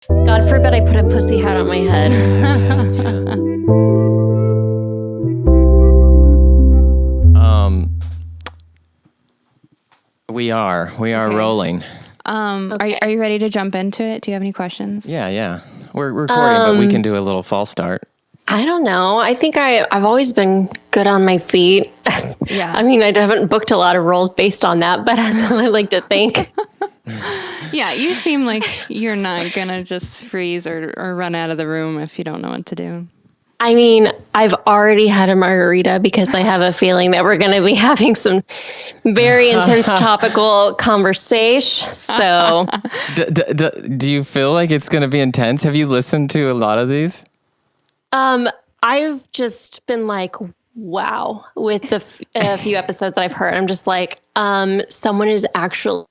God forbid I put a pussy hat on my head. We are rolling. Okay. Are you ready to jump into it? Do you have any questions? Yeah. We're recording, but we can do a little false start. I don't know. I think I've always been good on my feet. Yeah. I mean, I haven't booked a lot of roles based on that, but that's what I like to think. Yeah, you seem like you're not going to just freeze or run out of the room if you don't know what to do. I mean, I've already had a margarita because I have a feeling that we're going to be having some very intense topical conversation. So, Do you feel like it's going to be intense? Have you listened to a lot of these? I've just been like, wow, with the few episodes that I've heard. I'm just like, someone is actually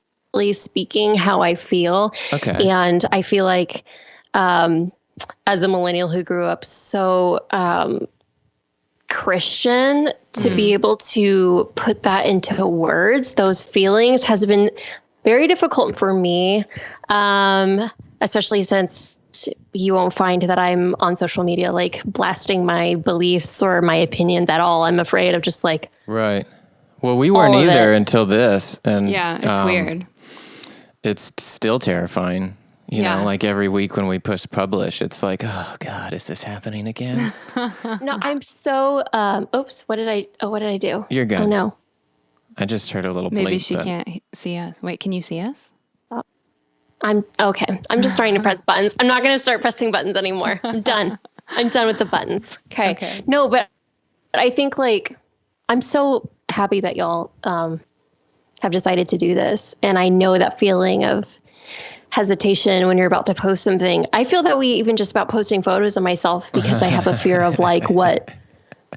speaking how I feel. Okay. And I feel like, as a millennial who grew up so Christian, to be able to put that into words, those feelings, has been very difficult for me, especially since you won't find that I'm on social media like blasting my beliefs or my opinions at all. I'm afraid of just like... Right. Well, we weren't either until this. And Yeah, it's weird. It's still terrifying. You know, like every week when we push publish, it's like, oh God, is this happening again? No, I'm so, oops, what did I do? You're good. Oh no. I just heard a little bleep. Maybe she can't see us. Wait, can you see us? Stop. I'm okay. I'm just starting to press buttons. I'm not going to start pressing buttons anymore. I'm done. I'm done with the buttons. Okay. No, but I think like, I'm so happy that y'all, have decided to do this. And I know that feeling of hesitation when you're about to post something. I feel that we even just about posting photos of myself because I have a fear of like what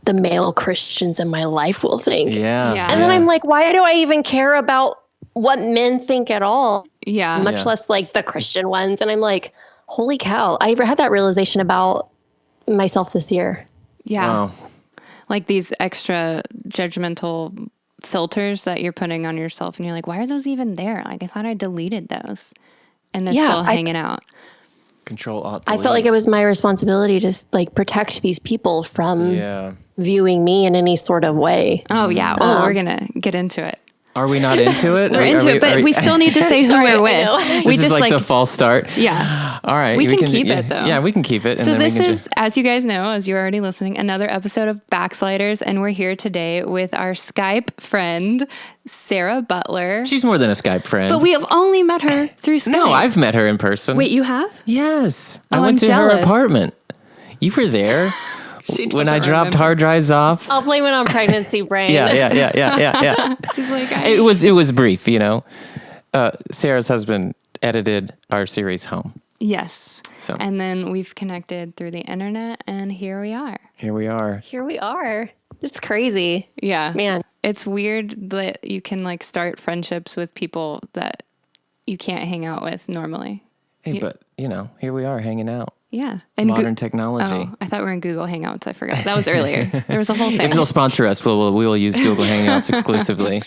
the male Christians in my life will think. Yeah. And then I'm like, why do I even care about what men think at all? Yeah. Much less like the Christian ones. And I'm like, holy cow. I had that realization about myself this year. Yeah. Wow. Like these extra judgmental filters that you're putting on yourself. And you're like, why are those even there? Like, I thought I deleted those. And they're still hanging out. Control Alt I felt like it was my responsibility to like protect these people from viewing me in any sort of way. Oh, yeah. Well, we're going to get into it. Are we not into it? We're into it, but we still need to say who we're with. We just like the false start. Yeah. All right. We can keep it, though. Yeah, we can keep it. So this is, as you guys know, as you're already listening, another episode of Backsliders. And we're here today with our Skype friend, Sarah Butler. She's more than a Skype friend. But we have only met her through Skype. No, I've met her in person. Wait, you have? Yes. I Oh, went I'm to her jealous. apartment. You were there. When I dropped hard drives off. I'll blame it on pregnancy brain. Yeah. She's like, It was brief, you know. Sarah's husband edited our series Home. yes. So. And then we've connected through the internet, and here we are. Here we are. Here we are. It's crazy. Yeah. Man. It's weird that you can like start friendships with people that you can't hang out with normally. Hey, but, you know, here we are hanging out. Yeah. And Modern technology. Oh, I thought we were in Google Hangouts. I forgot. That was earlier. There was a whole thing. If they'll sponsor us, we will use Google Hangouts exclusively.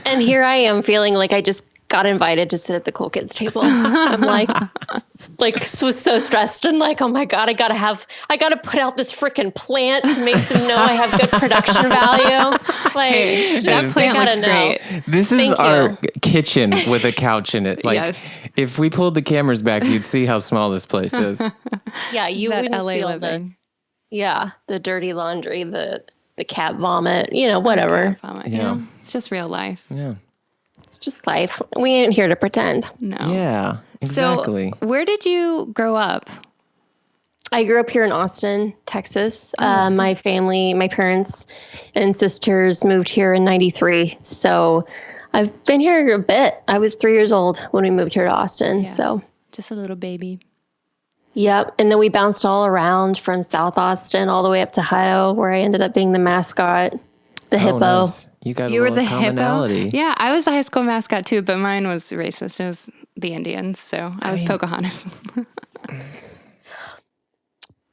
And here I am feeling like I just got invited to sit at the cool kids table. I'm like was so stressed and like, oh my God, I gotta put out this freaking plant to make them know I have good production value. Like that plant looks great. This is our kitchen with a couch in it. Like, Yes. if we pulled the cameras back, you'd see how small this place is. Yeah, you That wouldn't LA see all living. the dirty laundry, the cat vomit, you know, whatever. Yeah. It's just real life. Yeah. It's just life. We ain't here to pretend. No. Yeah, exactly. So where did you grow up? I grew up here in Austin, Texas. My family, my parents and sisters moved here in 93. So I've been here a bit. I was 3 years old when we moved here to Austin. Yeah. So Just a little baby. yep. And then we bounced all around from South Austin all the way up to Hutto, where I ended up being the mascot, the hippo. Nice. You were were the commonality. hippo? Yeah, I was the high school mascot too, but mine was racist. It was the Indians, so I was Pocahontas.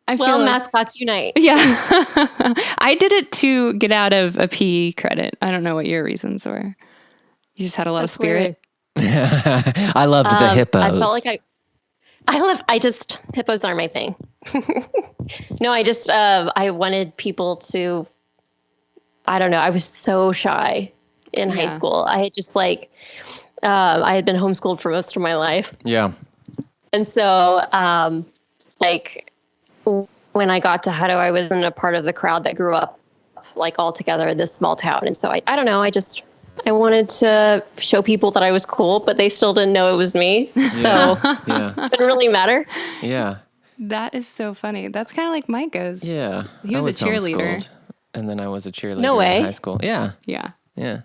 Mascots unite. Yeah. I did it to get out of a PE credit. I don't know what your reasons were. You just had a lot of spirit. I loved the hippos. I felt like hippos aren't my thing. No, I wanted people to, I don't know. I was so shy in high school. I had just I had been homeschooled for most of my life. Yeah. And so, when I got to Hutto, I wasn't a part of the crowd that grew up all together in this small town. And so I don't know. I wanted to show people that I was cool, but they still didn't know it was me. So it didn't really matter. Yeah. That is so funny. That's kind of like Micah's. Yeah. He was a cheerleader. Homeschooled, and then I was a cheerleader in high school. Yeah. Yeah. Yeah.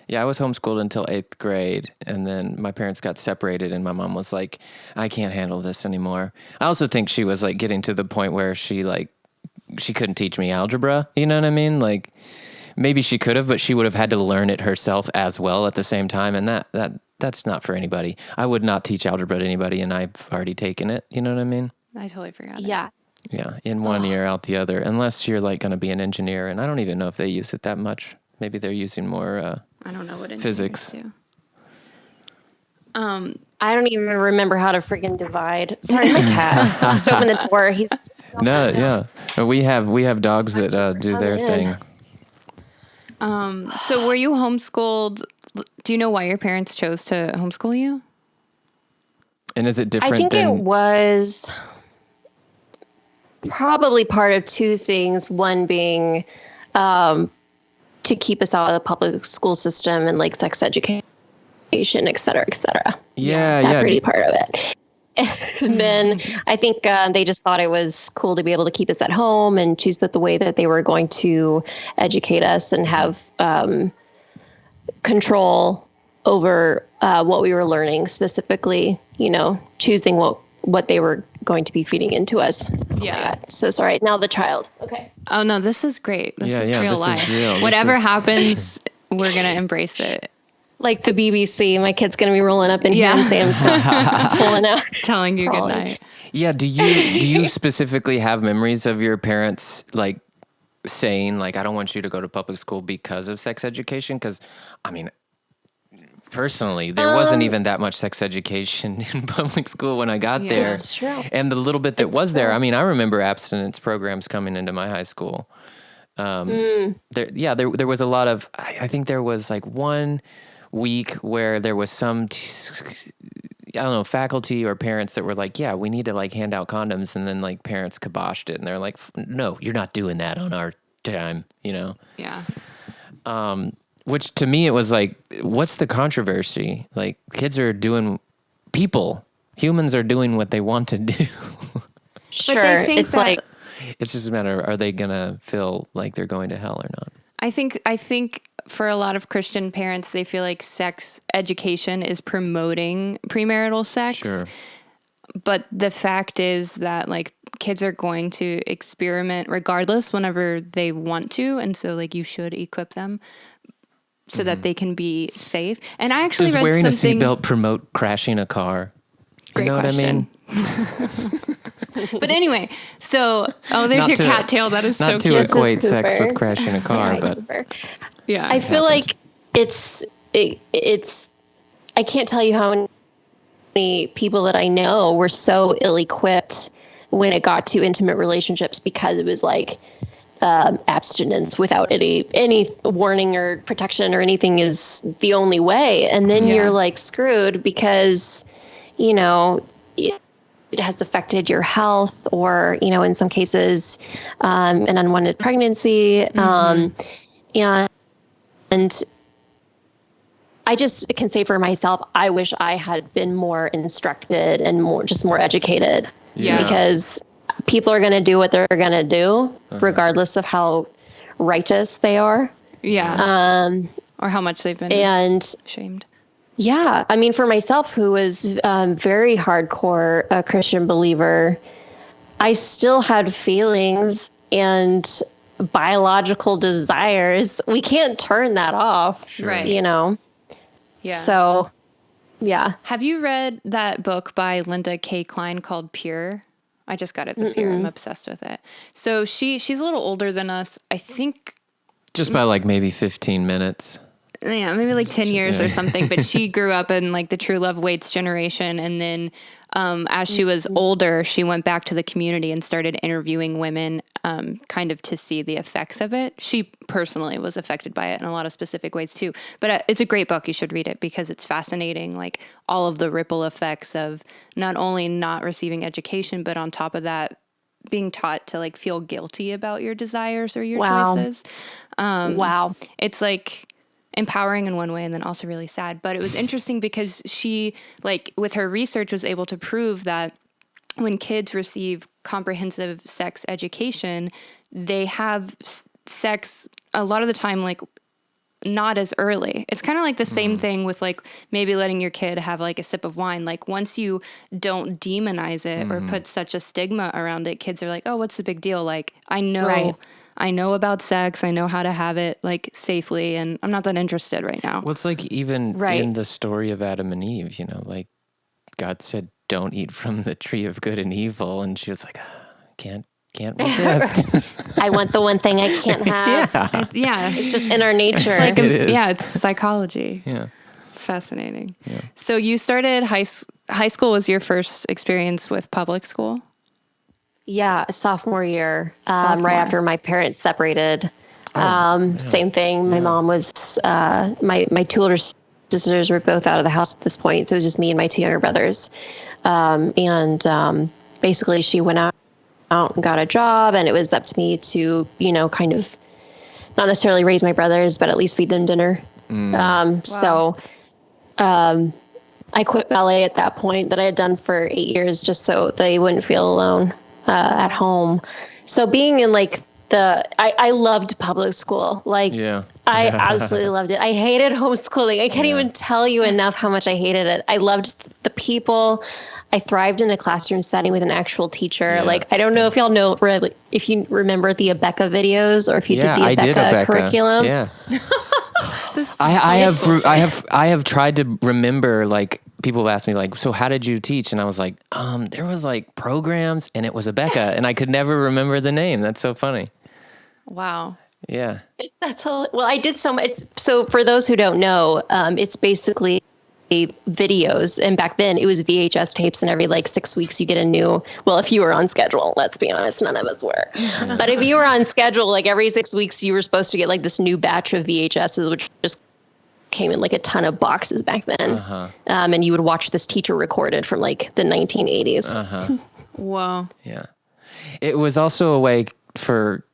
Yeah, I was homeschooled until 8th grade, and then my parents got separated, and my mom was like, I can't handle this anymore. I also think she was getting to the point where she couldn't teach me algebra. You know what I mean? Maybe she could have, but she would have had to learn it herself as well at the same time, and that's not for anybody. I would not teach algebra to anybody, and I've already taken it. You know what I mean? I totally forgot. Yeah. Yeah, in one ear, out the other, unless you're going to be an engineer, and I don't even know if they use it that much. Maybe they're using more I don't know what physics. Do. I don't even remember how to freaking divide. Sorry, my cat. Just open the door. Yeah. We have dogs that do their thing. So were you homeschooled? Do you know why your parents chose to homeschool you? And is it different? I think it was probably part of two things. One being to keep us out of the public school system and sex education, et cetera, et cetera. Yeah. That pretty part of it. And then I think they just thought it was cool to be able to keep us at home and choose the way that they were going to educate us and have control over what we were learning, specifically, choosing what they were going to be feeding into us. Yeah. Oh, so sorry. Now the child. Okay. Oh no, this is great. This is real this life. is real. Whatever happens, we're going to embrace it. Like the BBC, my kid's going to be rolling up in here and Sam's pulling out. Telling you good night. Yeah. Do you specifically have memories of your parents saying I don't want you to go to public school because of sex education? Because personally, there wasn't even that much sex education in public school when I got there. That's true. And the little bit that was there, I remember abstinence programs coming into my high school. There was a lot of, I think there was 1 week where there was some, faculty or parents that were we need to hand out condoms. And then parents kiboshed it and they're like, no, you're not doing that on our time, Yeah. Which to me, it was what's the controversy? Kids are doing, humans are doing what they want to do. Sure. It's it's just a matter of, are they going to feel like they're going to hell or not? I think for a lot of Christian parents, they feel like sex education is promoting premarital sex. Sure. But the fact is that kids are going to experiment regardless whenever they want to. And so you should equip them so that they can be safe. And I actually Does read wearing something. a seatbelt promote crashing a car? Great question. What I mean? But anyway, so there's your cattail. That is so not to cute. equate sex with crashing a car, but Yeah, I feel like it's I can't tell you how many people that I know were so ill-equipped when it got to intimate relationships because it was abstinence without any warning or protection or anything is the only way. And then you're screwed because, it has affected your health or, in some cases, an unwanted pregnancy. And I just can say for myself, I wish I had been more instructed and more educated. Yeah. Because people are going to do what they're going to do, regardless of how righteous they are. Yeah. Or how much they've been shamed. Yeah. For myself, who was very hardcore a Christian believer, I still had feelings and biological desires. We can't turn that off. Sure. Right. Yeah. So, yeah. Have you read that book by Linda K. Klein called Pure? I just got it this year. I'm obsessed with it. So she's a little older than us. I think just by maybe 15 minutes. Yeah, maybe 10 years or something. But she grew up in the True Love Waits generation. And then as she was older, she went back to the community and started interviewing women kind of to see the effects of it. She personally was affected by it in a lot of specific ways too. But it's a great book. You should read it because it's fascinating, like all of the ripple effects of not only not receiving education, but on top of that, being taught to like feel guilty about your desires or your choices. Wow. It's like empowering in one way and then also really sad. But it was interesting because she, like with her research, was able to prove that when kids receive comprehensive sex education, they have sex a lot of the time, like not as early. It's kind of like the same thing with like maybe letting your kid have like a sip of wine. Like once you don't demonize it or put such a stigma around it, kids are like, oh, what's the big deal? Like I know about sex. I know how to have it like safely, and I'm not that interested right now. Well, it's like even in the story of Adam and Eve, you know, like God said, don't eat from the tree of good and evil. And she was like, can't resist. I want the one thing I can't have. Yeah. It's just in our nature. It's like It is. Yeah, it's psychology. Yeah. It's fascinating. Yeah. So you started high school was your first experience with public school? Yeah, sophomore year, right after my parents separated. Same thing. My mom was, my two older sisters were both out of the house at this point. So it was just me and my two younger brothers. Basically she went out and got a job, and it was up to me to, you know, kind of not necessarily raise my brothers, but at least feed them dinner. So I quit ballet at that point that I had done for 8 years just so they wouldn't feel alone at home. So being in like I loved public school. Like I absolutely loved it. I hated homeschooling. I can't even tell you enough how much I hated it. I loved the people. I thrived in a classroom setting with an actual teacher. Like, I don't know if y'all know, if you remember the Abeka videos or if you did the Abeka curriculum. Yeah. I have tried to remember, like, people have asked me, like, so how did you teach? And I was like, there was like programs and it was Abeka, and I could never remember the name. That's so funny. Wow. Yeah. Well, I did so much. So for those who don't know, it's basically videos. And back then it was VHS tapes, and every like 6 weeks you get a new, well, if you were on schedule, let's be honest, none of us were. But if you were on schedule, like every 6 weeks you were supposed to get like this new batch of VHSs, which just came in like a ton of boxes back then. And you would watch this teacher recorded from like the 1980s. Wow. Yeah. It was also a way for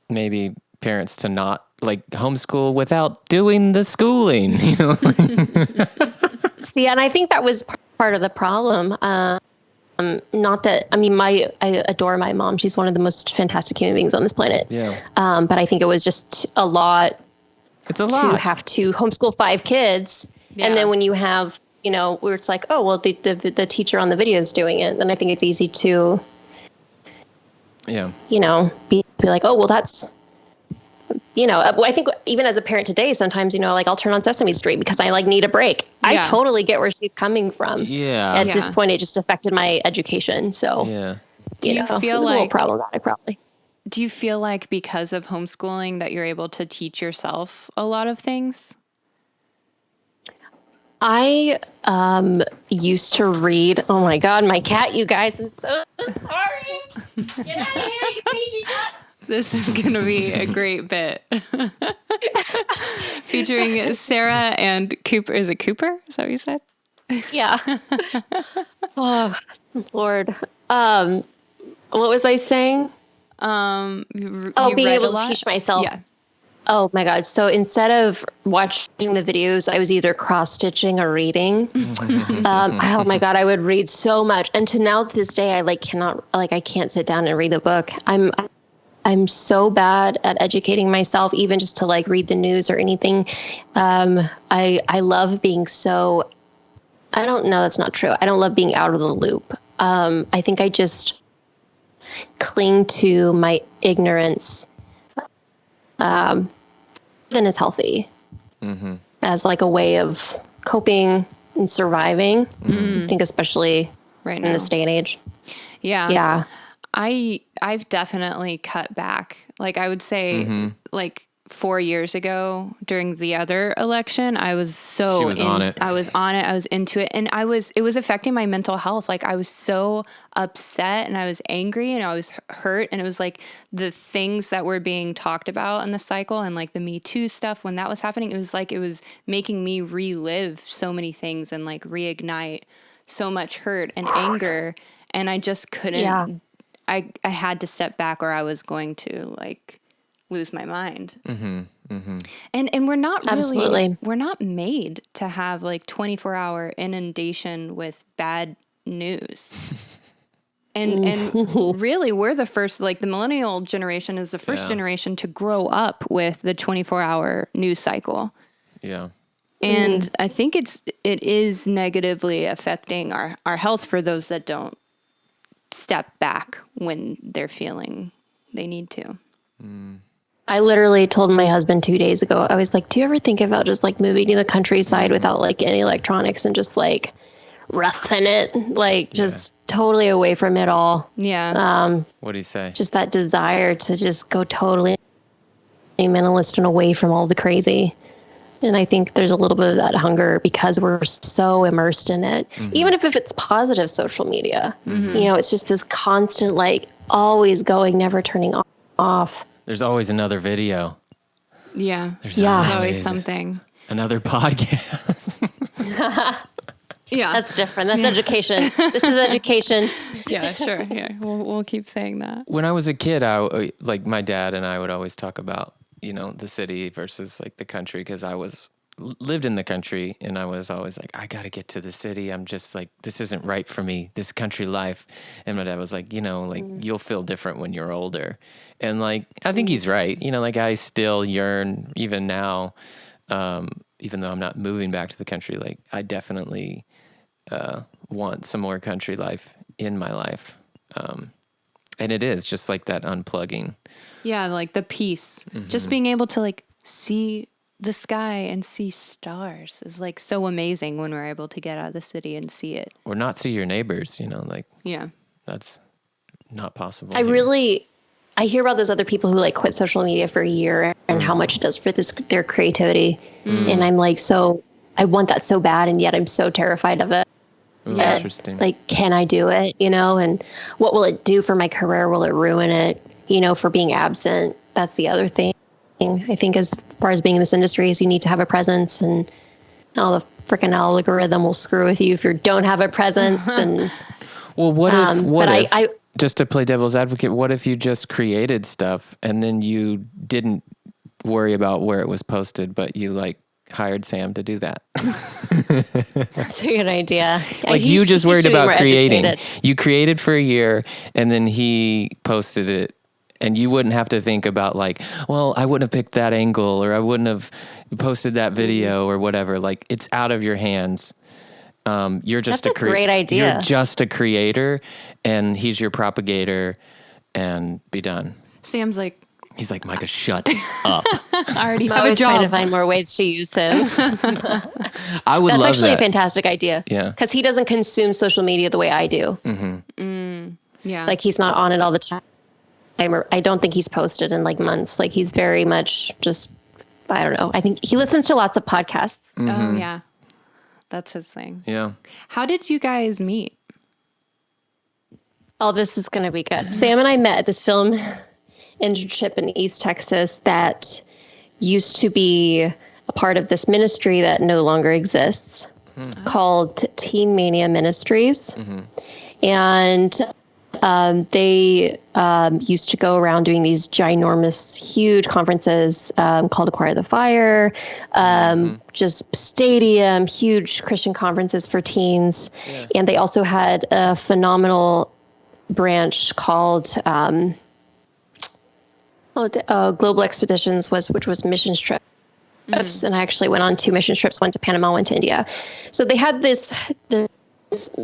maybe parents to not like homeschool without doing the schooling, you know? See, and I think that was part of the problem. Not that, I mean, I adore my mom. She's one of the most fantastic human beings on this planet. Yeah. But I think it was just a lot. It's a lot to have to homeschool 5 kids. Yeah. And then when you have, you know, where it's like, oh, well, the teacher on the video is doing it. Then I think it's easy to, you know, be like, oh, well, that's, you know, I think even as a parent today, sometimes, you know, like I'll turn on Sesame Street because I like need a break. Yeah. I totally get where she's coming from. Yeah. At this point, it just affected my education. So, do you feel it was like a little problematic, probably. Do you feel like because of homeschooling that you're able to teach yourself a lot of things? I used to read. Oh my God, my cat, you guys! I'm so sorry. Get out of here, you crazy cat! This is going to be a great bit. Featuring Sarah and Cooper. Is it Cooper? Is that what you said? Yeah. Oh, Lord. What was I saying? Being able to teach myself. Yeah. Oh my God. So instead of watching the videos, I was either cross-stitching or reading. Oh my God, I would read so much. And to this day, I I can't sit down and read a book. I'm so bad at educating myself, even just to like read the news or anything. I love being I don't know, that's not true. I don't love being out of the loop. I think I just cling to my ignorance then is healthy as like a way of coping and surviving. I think especially in this day and age. Yeah. I've definitely cut back. Like I would say like 4 years ago during the other election, I was She was on it. I was on it. I was into it. And it was affecting my mental health. Like I was so upset and I was angry and I was hurt. And it was like the things that were being talked about in the cycle and like the Me Too stuff, when that was happening, it was like, it was making me relive so many things and like reignite so much hurt and anger. And I just couldn't, I had to step back or I was going to like lose my mind. Mm-hmm, mm-hmm. And we're not really, we're not made to have like 24-hour inundation with bad news. And really we're the first, like the millennial generation is the first generation to grow up with the 24-hour news cycle. Yeah. And I think it is negatively affecting our health for those that don't step back when they're feeling they need to. I literally told my husband 2 days ago, I was like, do you ever think about just like moving to the countryside without like any electronics and just like roughing it, like just totally away from it all? Yeah. What do you say? Just that desire to just go totally minimalist and away from all the crazy. And I think there's a little bit of that hunger because we're so immersed in it. Even if it's positive social media, you know, it's just this constant, like always going, never turning off. There's always another video. Yeah. There's always something. Another podcast. Yeah. That's different. That's education. This is education. Yeah, sure. Yeah. We'll keep saying that. When I was a kid, like my dad and I would always talk about, you know, the city versus like the country, because I lived in the country and I was always like, I got to get to the city. I'm just like, this isn't right for me, this country life. And my dad was like, you know, like you'll feel different when you're older. And like, I think he's right. You know, like I still yearn even now, even though I'm not moving back to the country, like I definitely want some more country life in my life. And it is just like that unplugging. Yeah, like the peace. Just being able to like see the sky and see stars is like so amazing when we're able to get out of the city and see it. Or not see your neighbors, you know, like that's not possible. I hear about those other people who like quit social media for a year and how much it does for their creativity. And I'm like, so I want that so bad. And yet I'm so terrified of it. Ooh, interesting. Like, can I do it? You know, and what will it do for my career? Will it ruin it? You know, for being absent? That's the other thing. I think as far as being in this industry is you need to have a presence, and all the freaking algorithm will screw with you if you don't have a presence. And well, what if just to play devil's advocate, what if you just created stuff and then you didn't worry about where it was posted, but you like hired Sam to do that? That's a good idea. Like you just worried about creating. You created for a year and then he posted it, and you wouldn't have to think about like, well, I wouldn't have picked that angle, or I wouldn't have posted that video or whatever. Like it's out of your hands. You're just That's a great idea. You're just a creator, and he's your propagator, and be done. Sam's like, he's like, Micah, shut up. I already have I was a job. trying to find more ways to use him. I would love that. That's actually a fantastic idea. Yeah. Because he doesn't consume social media the way I do. Yeah. Like he's not on it all the time. I don't think he's posted in like months. Like he's very much just, I don't know. I think he listens to lots of podcasts. Oh, yeah. That's his thing. Yeah. How did you guys meet? Oh, this is going to be good. Sam and I met at this film internship in East Texas that used to be a part of this ministry that no longer exists called Teen Mania Ministries. And they used to go around doing these ginormous, huge conferences called Acquire the Fire, just stadium, huge Christian conferences for teens. Yeah. And they also had a phenomenal branch called Global Expeditions, which was mission trips. And I actually went on 2 mission trips, one to Panama, one to India. So they had this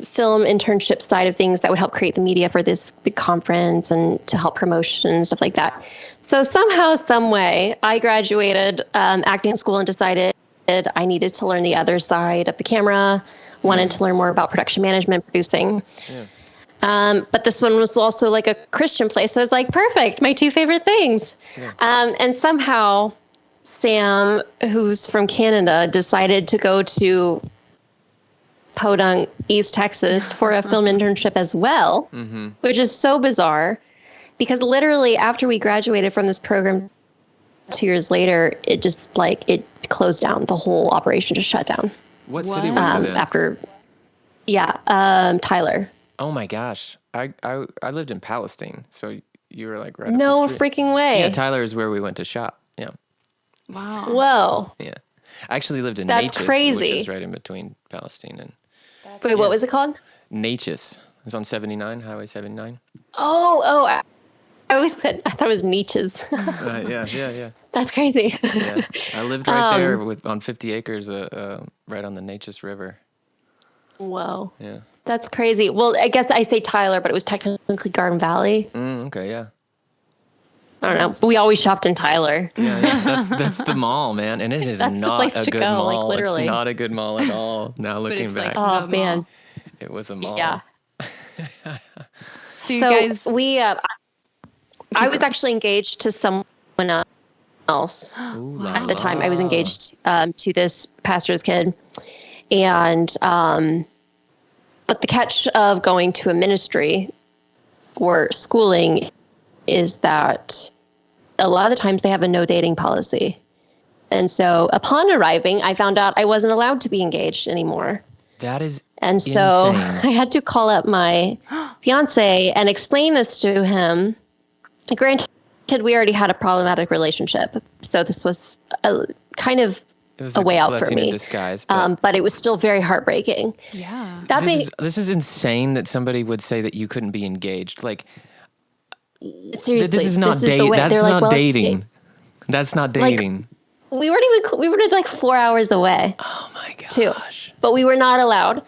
film internship side of things that would help create the media for this big conference and to help promotion and stuff like that. So somehow, some way, I graduated acting school and decided I needed to learn the other side of the camera, wanted to learn more about production management, producing. Yeah. But this one was also like a Christian place. So I was like, perfect, my 2 favorite things. Yeah. And somehow Sam, who's from Canada, decided to go to Podunk, East Texas for a film internship as well, which is so bizarre because literally after we graduated from this program 2 years later, it just it closed down. The whole operation just shut down. What city was it in? Tyler. Oh my gosh. I lived in Palestine, so you were like right up No the street. freaking way. Yeah, Tyler is where we went to shop. Yeah. Wow. Whoa. Yeah. I actually lived in That's Natchez, crazy. which is right in between Palestine and... Wait, what was it called? Natchez. It's on 79, Highway 79. I always said, I thought it was Nietzsche's. Yeah. That's crazy. Yeah. I lived right there on 50 acres, right on the Natchez River. Whoa. Yeah. That's crazy. Well, I guess I say Tyler, but it was technically Garden Valley. Okay, yeah. I don't know. But we always shopped in Tyler. Yeah. That's the mall, man. And it is That's the not place a to good go, mall. literally. It's not a good mall at all. Now looking back. Oh, the man. mall. It was a mall. Yeah. So you guys... I was actually engaged to someone else at the time. I was engaged to this pastor's kid. And, but the catch of going to a ministry or schooling is that a lot of the times they have a no dating policy. And so upon arriving, I found out I wasn't allowed to be engaged anymore. That is And so insane. I had to call up my fiance and explain this to him. Granted, we already had a problematic relationship. So this was kind of It was a way out for blessing in me. disguise, But it was still very heartbreaking. Yeah. This is insane that somebody would say that you couldn't be engaged. Like, Seriously, this is not the dating. way. That's They're not well, dating. That's not dating. we were like 4 hours away. Oh my gosh. Too. But we were not allowed.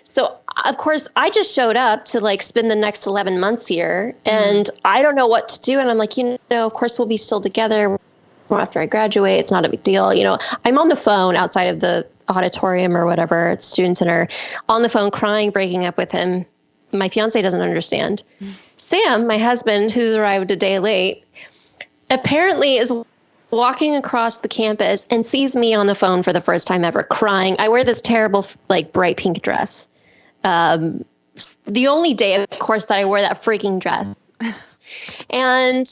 So of course I just showed up to spend the next 11 months here and I don't know what to do. And I'm like, of course we'll be still together after I graduate. It's not a big deal. I'm on the phone outside of the auditorium or whatever at Student Center on the phone crying, breaking up with him. My fiance doesn't understand. Sam, my husband, who's arrived a day late, apparently is walking across the campus and sees me on the phone for the first time ever crying. I wear this terrible, bright pink dress. The only day, of course, that I wore that freaking dress. And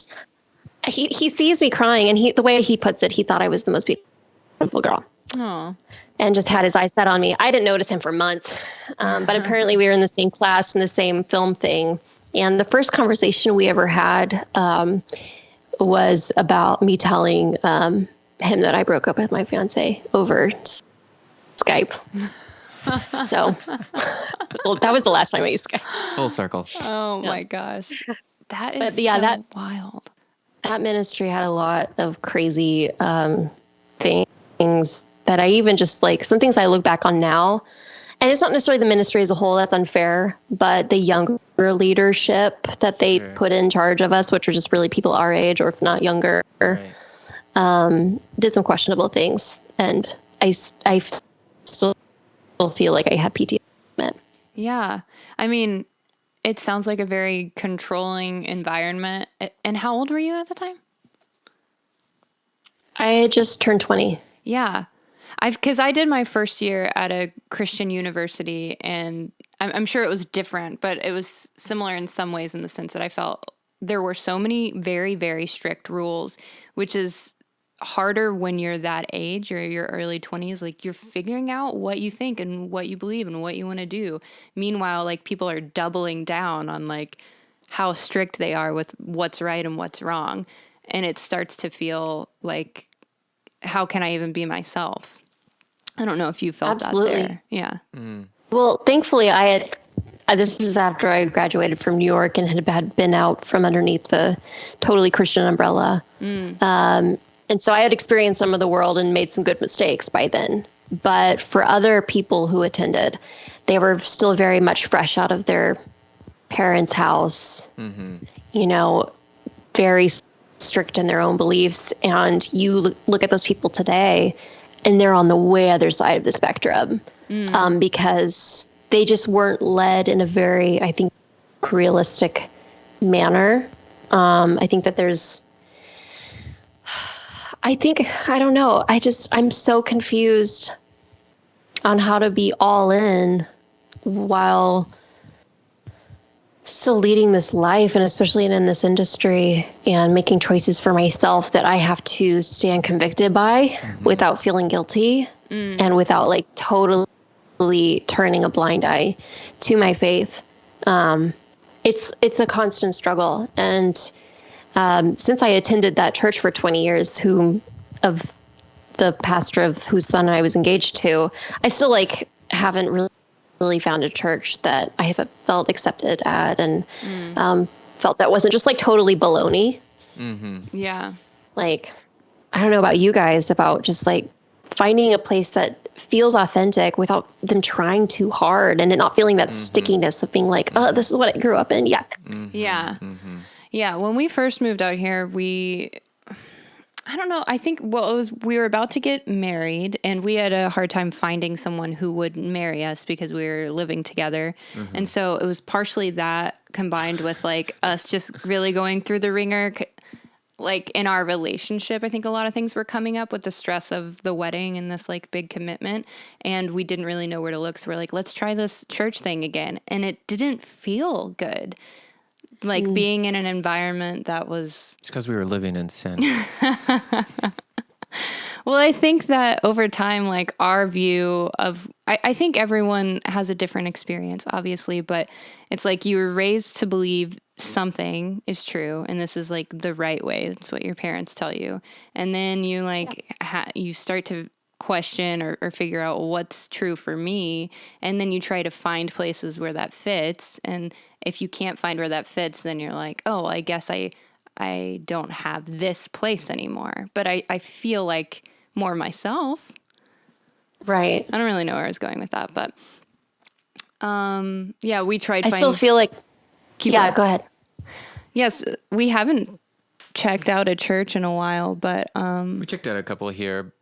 he sees me crying, and the way he puts it, he thought I was the most beautiful girl. Oh. And just had his eyes set on me. I didn't notice him for months. But apparently we were in the same class and the same film thing. And the first conversation we ever had was about me telling him that I broke up with my fiance over Skype. So that was the last time I used Skype. Full circle. Oh my gosh. That is wild. That ministry had a lot of crazy things that I even just some things I look back on now. And it's not necessarily the ministry as a whole, that's unfair, but the younger leadership that they put in charge of us, which are just really people our age or if not younger, did some questionable things. And I still feel like I have PTSD. Yeah. I mean, it sounds like a very controlling environment. And how old were you at the time? I had just turned 20. Yeah. Because I did my first year at a Christian university, and I'm sure it was different, but it was similar in some ways in the sense that I felt there were so many very, very strict rules, which is harder when you're that age or your early 20s. You're figuring out what you think and what you believe and what you want to do. Meanwhile, people are doubling down on how strict they are with what's right and what's wrong. And it starts to feel like, how can I even be myself? I don't know if you felt that there. Yeah. Well, thankfully this is after I graduated from New York and had been out from underneath the totally Christian umbrella. And so I had experienced some of the world and made some good mistakes by then. But for other people who attended, they were still very much fresh out of their parents' house, very strict in their own beliefs. And you look at those people today and they're on the way other side of the spectrum because they just weren't led in a very, I think, realistic manner. I think that I don't know. I'm so confused on how to be all in while still leading this life, and especially in this industry, and making choices for myself that I have to stand convicted by without feeling guilty and without like totally turning a blind eye to my faith. It's a constant struggle. And since I attended that church for 20 years, of the pastor of whose son I was engaged to, I still like haven't really found a church that I have felt accepted at, and felt that wasn't just like totally baloney. Yeah. Like, I don't know about you guys, about just like finding a place that feels authentic without them trying too hard, and it not feeling that stickiness of being like, oh, this is what I grew up in. Yuck. Yeah. Yeah. When we first moved out here, I don't know. I think, we were about to get married, and we had a hard time finding someone who would marry us because we were living together. And so it was partially that combined with like us just really going through the ringer, like in our relationship. I think a lot of things were coming up with the stress of the wedding and this like big commitment, and we didn't really know where to look. So we're like, let's try this church thing again. And it didn't feel good. Like being in an environment that was... It's because we were living in sin. Well, I think that over time, like our view of... I think everyone has a different experience, obviously, but it's like you were raised to believe something is true, and this is like the right way. That's what your parents tell you. And then you like, you start to question or figure out what's true for me, and then you try to find places where that fits, and if you can't find where that fits, then you're like, oh, I guess I don't have this place anymore. But I feel like more myself. Right. I don't really know where I was going with that, but yeah, we tried. I still feel like, go ahead. Yes, we haven't checked out a church in a while, but we checked out a couple here.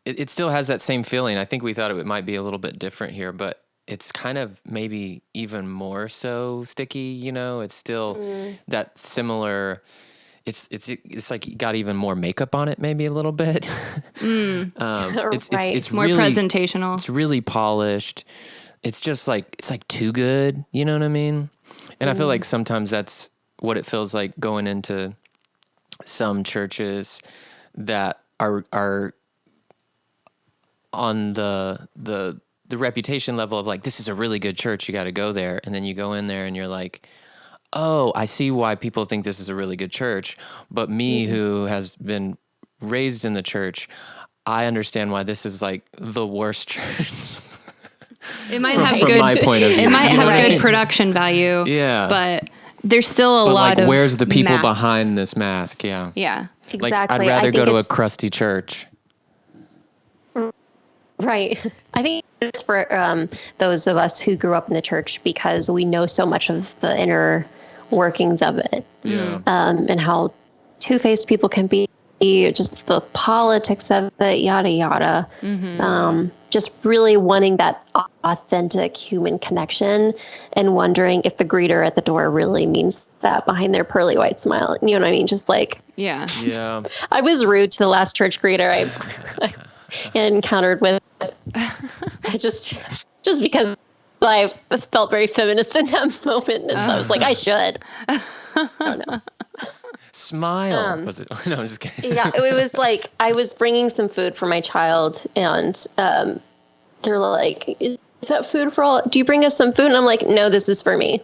It still has that same feeling. I think we thought it might be a little bit different here, but it's kind of maybe even more so sticky, you know. It's still that similar. It's like got even more makeup on it, maybe a little bit. It's more really presentational. It's really polished. It's just like it's like too good, you know what I mean? And I feel like sometimes that's what it feels like going into some churches that are on the reputation level of like, this is a really good church, you got to go there. And then you go in there and you're like, oh, I see why people think this is a really good church. But me, who has been raised in the church, I understand why this is like the worst church. It might from my point of view. It might have good production value. Yeah. But there's still a lot like, of where's the people masks behind this mask? Yeah. Yeah. Exactly. Like, I'd rather go to a crusty church. Right. I think it's for those of us who grew up in the church, because we know so much of the inner workings of it. Yeah. And how two-faced people can be, just the politics of it, yada, yada. Just really wanting that authentic human connection, and wondering if the greeter at the door really means that behind their pearly white smile. You know what I mean? Just like... Yeah. Yeah. I was rude to the last church greeter I encountered with, just because I felt very feminist in that moment, and I was like, I should. I don't know. Smile. Was it? No, I'm just kidding. Yeah, it was like I was bringing some food for my child, and they're like, "Is that food for all? Do you bring us some food?" And I'm like, "No, this is for me."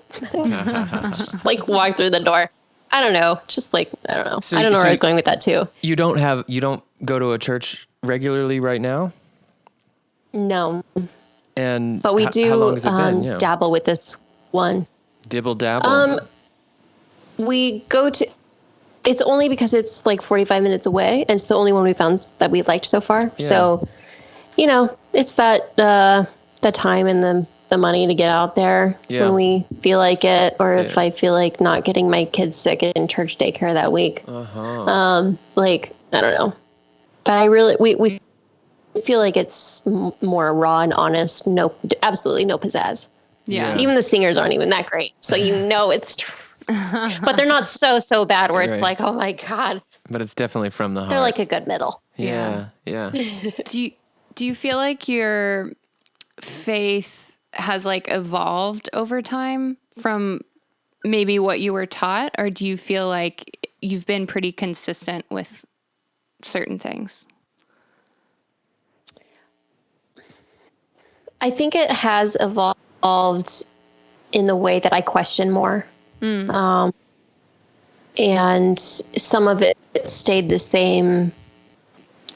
Just like walk through the door. I don't know. Just like I don't know. So, I don't know where I was going with that too. You don't go to a church regularly right now? No. And but we how do long has it been? Yeah. dabble with this one. Dibble dabble. We go to. It's only because it's like 45 minutes away, and it's the only one we found that we liked so far. Yeah. So, you know, it's that the time and the money to get out there when we feel like it, or if I feel like not getting my kids sick in church daycare that week. Like I don't know, but I really we feel like it's more raw and honest. No, absolutely no pizzazz. Yeah. Even the singers aren't even that great, so you know it's true. But they're not so bad where it's like, oh my God, But it's definitely from the heart. They're like a good middle. Yeah. Do you feel like your faith has like evolved over time from maybe what you were taught, or do you feel like you've been pretty consistent with certain things? I think it has evolved in the way that I question more. And some of it stayed the same.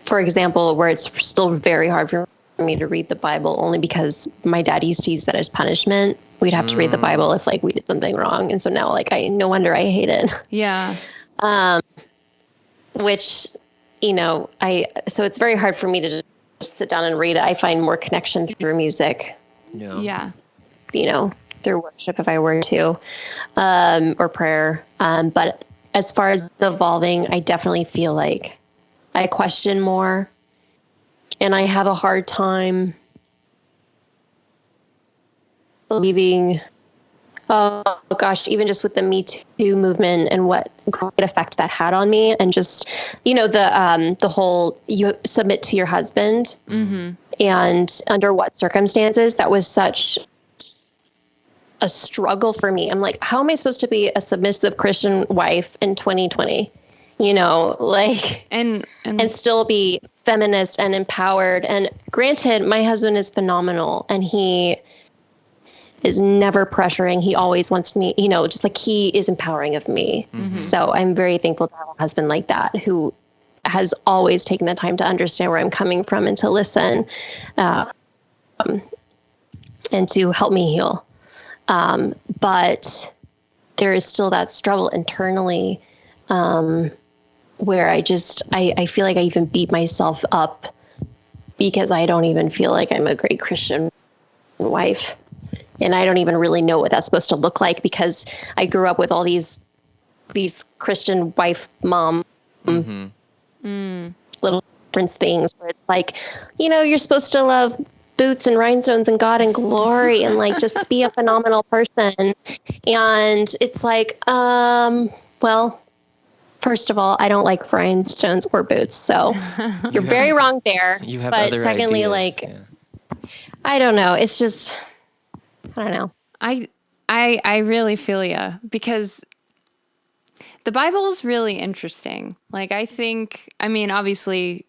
For example, where it's still very hard for me to read the Bible, only because my dad used to use that as punishment. We'd have to read the Bible if like we did something wrong. And so now like no wonder I hate it. Yeah. Which, so it's very hard for me to just sit down and read it. I find more connection through music. Yeah. Through worship if I were to, or prayer. But as far as evolving, I definitely feel like I question more, and I have a hard time believing, even just with the Me Too movement and what great effect that had on me. And just, the whole, you submit to your husband and under what circumstances, that was such a struggle for me. I'm like, how am I supposed to be a submissive Christian wife in 2020? And still be feminist and empowered. And granted, my husband is phenomenal and he is never pressuring. He always wants me, just like he is empowering of me. So I'm very thankful to have a husband like that who has always taken the time to understand where I'm coming from and to listen, and to help me heal. But there is still that struggle internally, where I feel like I even beat myself up because I don't even feel like I'm a great Christian wife. And I don't even really know what that's supposed to look like because I grew up with all these Christian wife, mom, little different things where it's like, you're supposed to love boots and rhinestones and God and glory and like just be a phenomenal person. And it's like, well, first of all, I don't like rhinestones or boots. So you're very wrong there. You have but other secondly, ideas. I don't know. It's just, I don't know. I really feel ya, because the Bible is really interesting. Like, obviously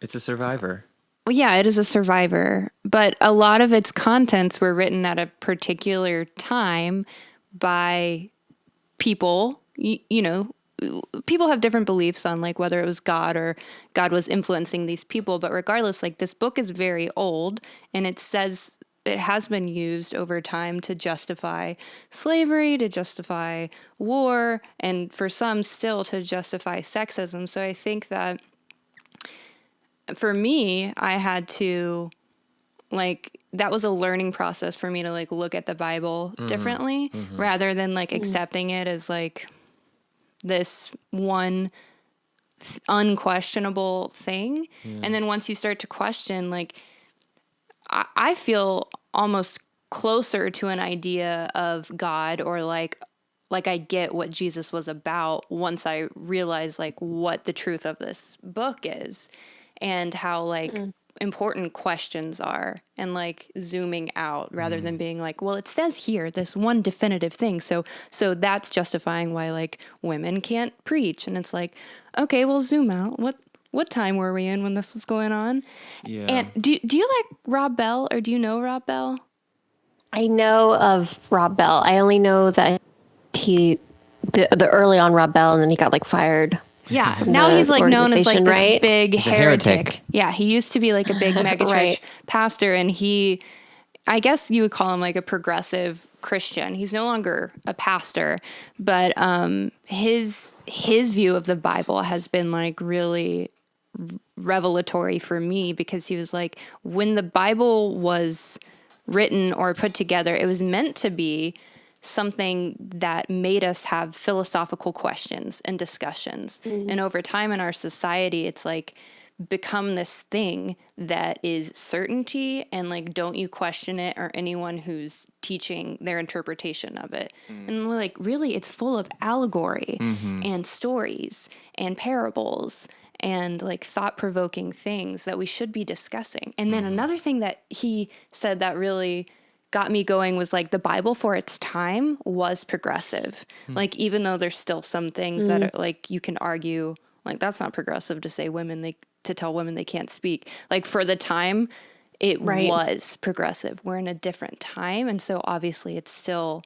It's a survivor. Well, yeah, it is a survivor, but a lot of its contents were written at a particular time by people. People have different beliefs on like whether it was God or God was influencing these people, but regardless, like this book is very old, and it says it has been used over time to justify slavery, to justify war, and for some still to justify sexism. So I think that for me, I had to, that was a learning process for me to, look at the Bible differently rather than, accepting it as, this one unquestionable thing. And then once you start to question, I feel almost closer to an idea of God, or, I get what Jesus was about once I realize, what the truth of this book is. And how important questions are, and zooming out rather than being well, it says here this one definitive thing. So that's justifying why women can't preach. And it's okay, well, zoom out. What time were we in when this was going on? Yeah. And do you like Rob Bell, or do you know Rob Bell? I know of Rob Bell. I only know that the early on Rob Bell, and then he got fired. Yeah, now he's known as this right? big He's a heretic. heretic. Yeah, he used to be a big megachurch Right. pastor, and I guess you would call him a progressive Christian. He's no longer a pastor, but his view of the Bible has been really revelatory for me, because he was when the Bible was written or put together, it was meant to be something that made us have philosophical questions and discussions. And over time in our society, it's become this thing that is certainty, and like, don't you question it or anyone who's teaching their interpretation of it. And we're like, really, it's full of allegory and stories and parables and like thought-provoking things that we should be discussing. And then another thing that he said that really got me going was like, the Bible for its time was progressive. Like, even though there's still some things that are like, you can argue like, that's not progressive to say to tell women they can't speak. Like, for the time, it was progressive. We're in a different time, and so obviously it still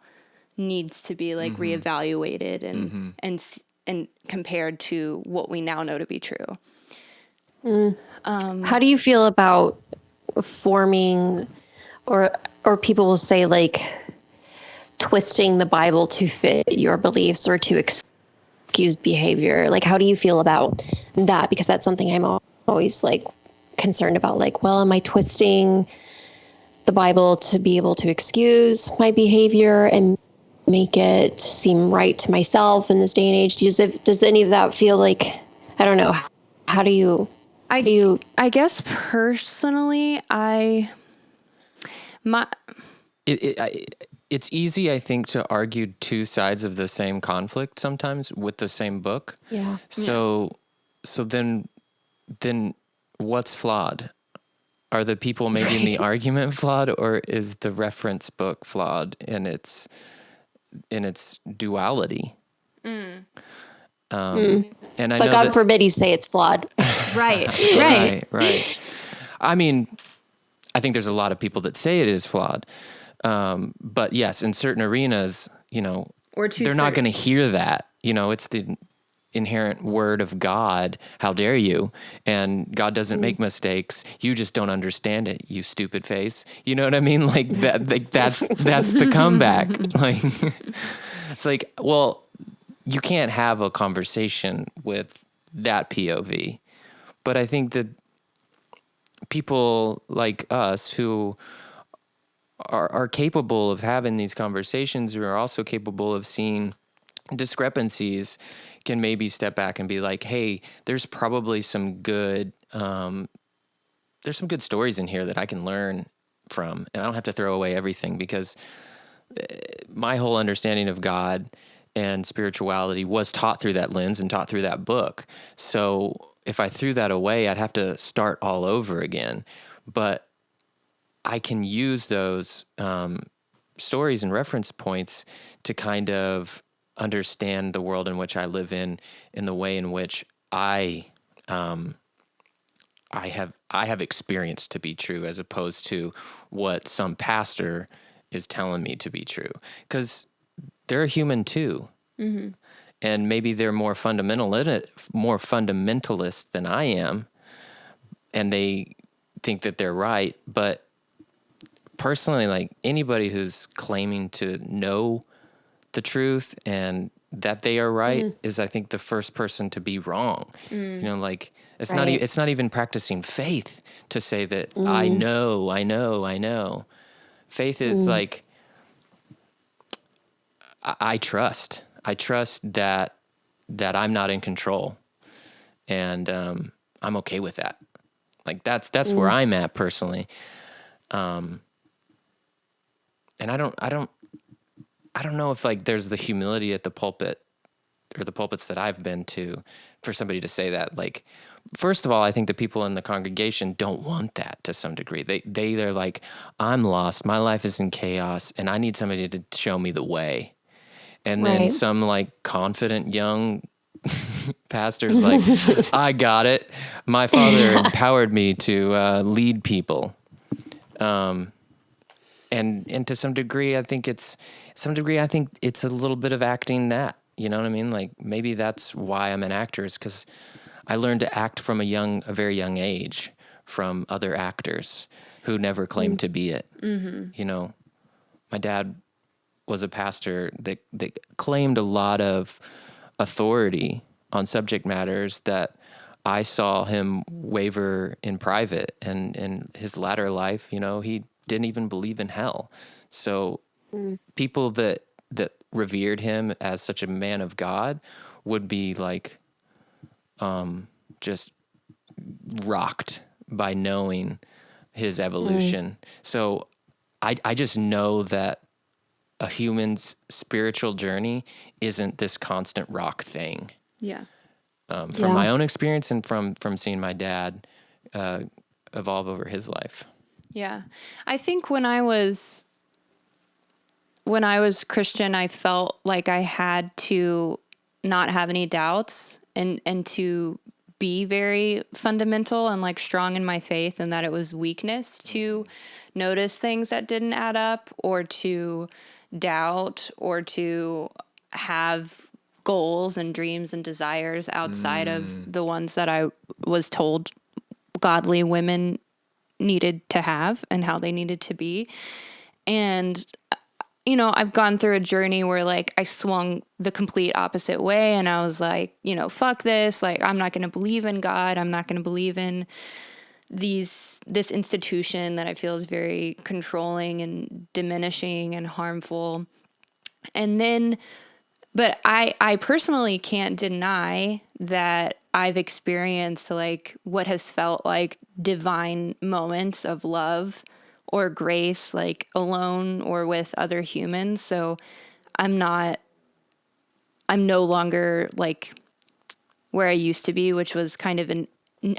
needs to be like reevaluated and compared to what we now know to be true. How do you feel about forming, or people will say like twisting the Bible to fit your beliefs or to excuse behavior? Like, how do you feel about that? Because that's something I'm always like concerned about. Like, well, am I twisting the Bible to be able to excuse my behavior and make it seem right to myself in this day and age? Does any of that feel like, I don't know, how do you I guess personally, it's easy, I think, to argue two sides of the same conflict sometimes with the same book. Yeah. So then what's flawed? Are the people making the argument flawed, or is the reference book flawed in its duality? And I know God forbid you say it's flawed. Right. I mean, I think there's a lot of people that say it is flawed. But yes, in certain arenas, they're not going to hear that. It's the inherent word of God. How dare you? And God doesn't make mistakes. You just don't understand it, you stupid face. You know what I mean? Like that. Like that's the comeback. Like, it's like, well, you can't have a conversation with that POV. But I think that people like us who are capable of having these conversations, or are also capable of seeing discrepancies, can maybe step back and be like, hey, there's probably some good stories in here that I can learn from, and I don't have to throw away everything, because my whole understanding of God and spirituality was taught through that lens and taught through that book. So if I threw that away, I'd have to start all over again. But I can use those stories and reference points to kind of understand the world in which I live in the way in which I have experienced to be true, as opposed to what some pastor is telling me to be true. Because they're a human too. Mm-hmm. And maybe they're more fundamentalist than I am, and they think that they're right. But personally, like, anybody who's claiming to know the truth and that they are right is, I think, the first person to be wrong. Like, it's not even practicing faith to say that I know. Faith is like, I trust that I'm not in control, and I'm okay with that. Like, that's where I'm at personally. And I don't know if, like, there's the humility at the pulpit or the pulpits that I've been to for somebody to say that. Like, first of all, I think the people in the congregation don't want that to some degree. They're like, I'm lost, my life is in chaos, and I need somebody to show me the way. And then some, like, confident young pastor's like, I got it. My father empowered me to lead people. And to some degree, I think it's a little bit of acting that, you know what I mean? Like, maybe that's why I'm an actor, is because I learned to act from a very young age from other actors who never claimed to be it. Mm-hmm. My dad was a pastor that claimed a lot of authority on subject matters that I saw him waver in private, and in his latter life, he didn't even believe in hell. So people that revered him as such a man of God would be like, just rocked by knowing his evolution. So I just know that a human's spiritual journey isn't this constant rock thing. Yeah. From my own experience and from seeing my dad evolve over his life. Yeah. I think when I was Christian, I felt like I had to not have any doubts and to be very fundamental and like strong in my faith, and that it was weakness to notice things that didn't add up, or to doubt, or to have goals and dreams and desires outside of the ones that I was told godly women needed to have and how they needed to be. And you know, I've gone through a journey where like I swung the complete opposite way, and I was like, you know, fuck this. Like, I'm not going to believe in God. I'm not going to believe in this institution that I feel is very controlling and diminishing and harmful. And then, but I personally can't deny that I've experienced like what has felt like divine moments of love or grace, like alone or with other humans. So I'm no longer like where I used to be, which was kind of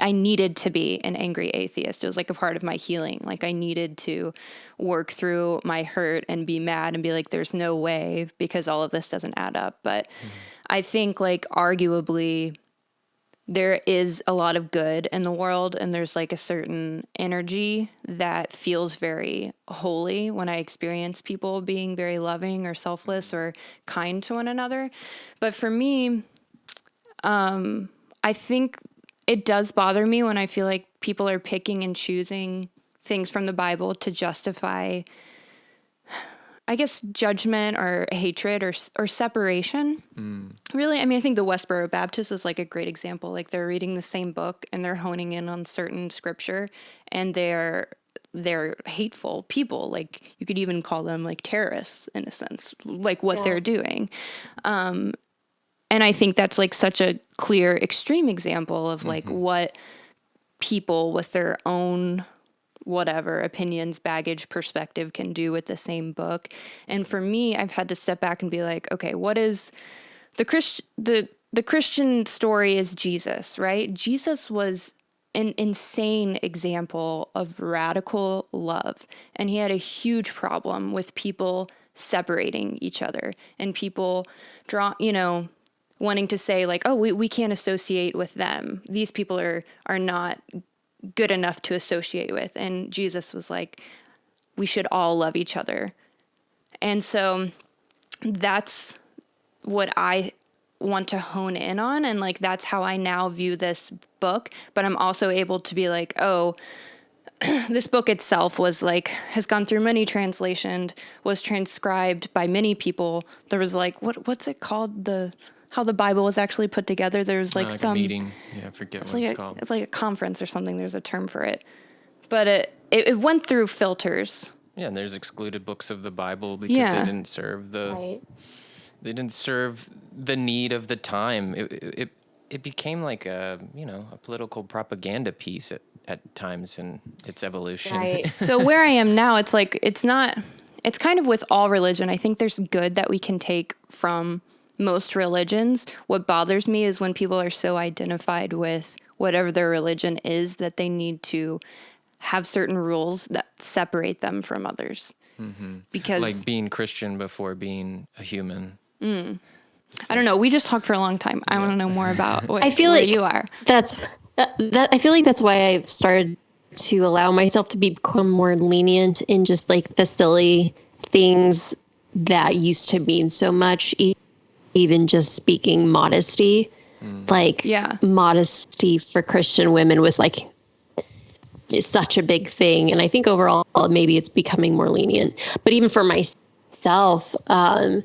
I needed to be an angry atheist. It was like a part of my healing. Like I needed to work through my hurt and be mad and be like, there's no way, because all of this doesn't add up. But I think like arguably there is a lot of good in the world, and there's like a certain energy that feels very holy when I experience people being very loving or selfless or kind to one another. But for me, I think it does bother me when I feel like people are picking and choosing things from the Bible to justify, I guess, judgment or hatred or separation. Really, I mean, I think the Westboro Baptist is like a great example. Like they're reading the same book and they're honing in on certain scripture, and they're hateful people. Like you could even call them like terrorists in a sense, like what they're doing. And I think that's like such a clear extreme example of like what people with their own whatever opinions, baggage, perspective can do with the same book. And for me, I've had to step back and be like, okay, what is the Christian story is Jesus, right? Jesus was an insane example of radical love. And he had a huge problem with people separating each other and people wanting to say like, oh, we can't associate with them. These people are not good enough to associate with. And Jesus was like, we should all love each other. And so that's what I want to hone in on. And like, that's how I now view this book. But I'm also able to be like, oh, this book itself was like, has gone through many translations, was transcribed by many people. There was like, what's it called? How the Bible was actually put together. There's like some meeting. Yeah, I forget what it's called. It's like a conference or something. There's a term for it. But it went through filters. Yeah, and there's excluded books of the Bible because they didn't serve they didn't serve the need of the time. It became like a political propaganda piece at times in its evolution. Right. So where I am now, it's like it's kind of with all religion. I think there's good that we can take from most religions. What bothers me is when people are so identified with whatever their religion is that they need to have certain rules that separate them from others. Because like being Christian before being a human. I don't know. We just talked for a long time. I want to know more about I feel where like you are. I feel like that's why I've started to allow myself to become more lenient in just like the silly things that used to mean so much. Even just speaking modesty, modesty for Christian women was like such a big thing. And I think overall, maybe it's becoming more lenient, but even for myself, and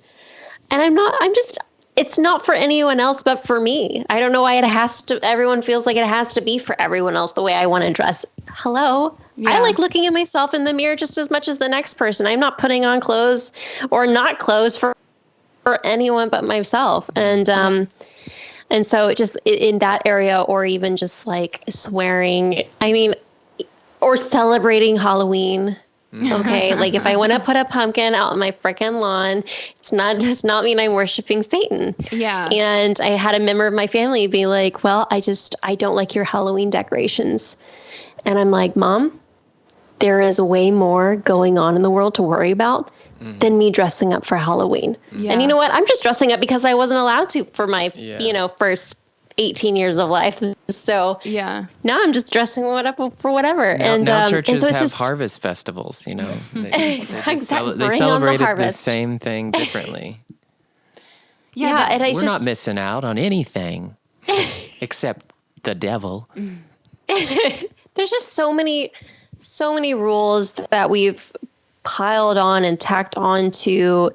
it's not for anyone else, but for me. I don't know why everyone feels like it has to be for everyone else the way I want to dress. Hello. Yeah. I like looking at myself in the mirror just as much as the next person. I'm not putting on clothes or not clothes for anyone but myself. And And so just in that area, or even just like swearing, I mean, or celebrating Halloween. Okay. Like if I want to put a pumpkin out on my freaking lawn, does not mean I'm worshiping Satan. Yeah. And I had a member of my family be like, well, I don't like your Halloween decorations. And I'm like, Mom, there is way more going on in the world to worry about than me dressing up for Halloween. Yeah. And you know what? I'm just dressing up because I wasn't allowed to for my, first 18 years of life. So now I'm just dressing up for whatever. Now churches and so have harvest festivals, you know. They Exactly. celebrate the same thing differently. And we're not missing out on anything except the devil. There's just so many rules that we've piled on and tacked on to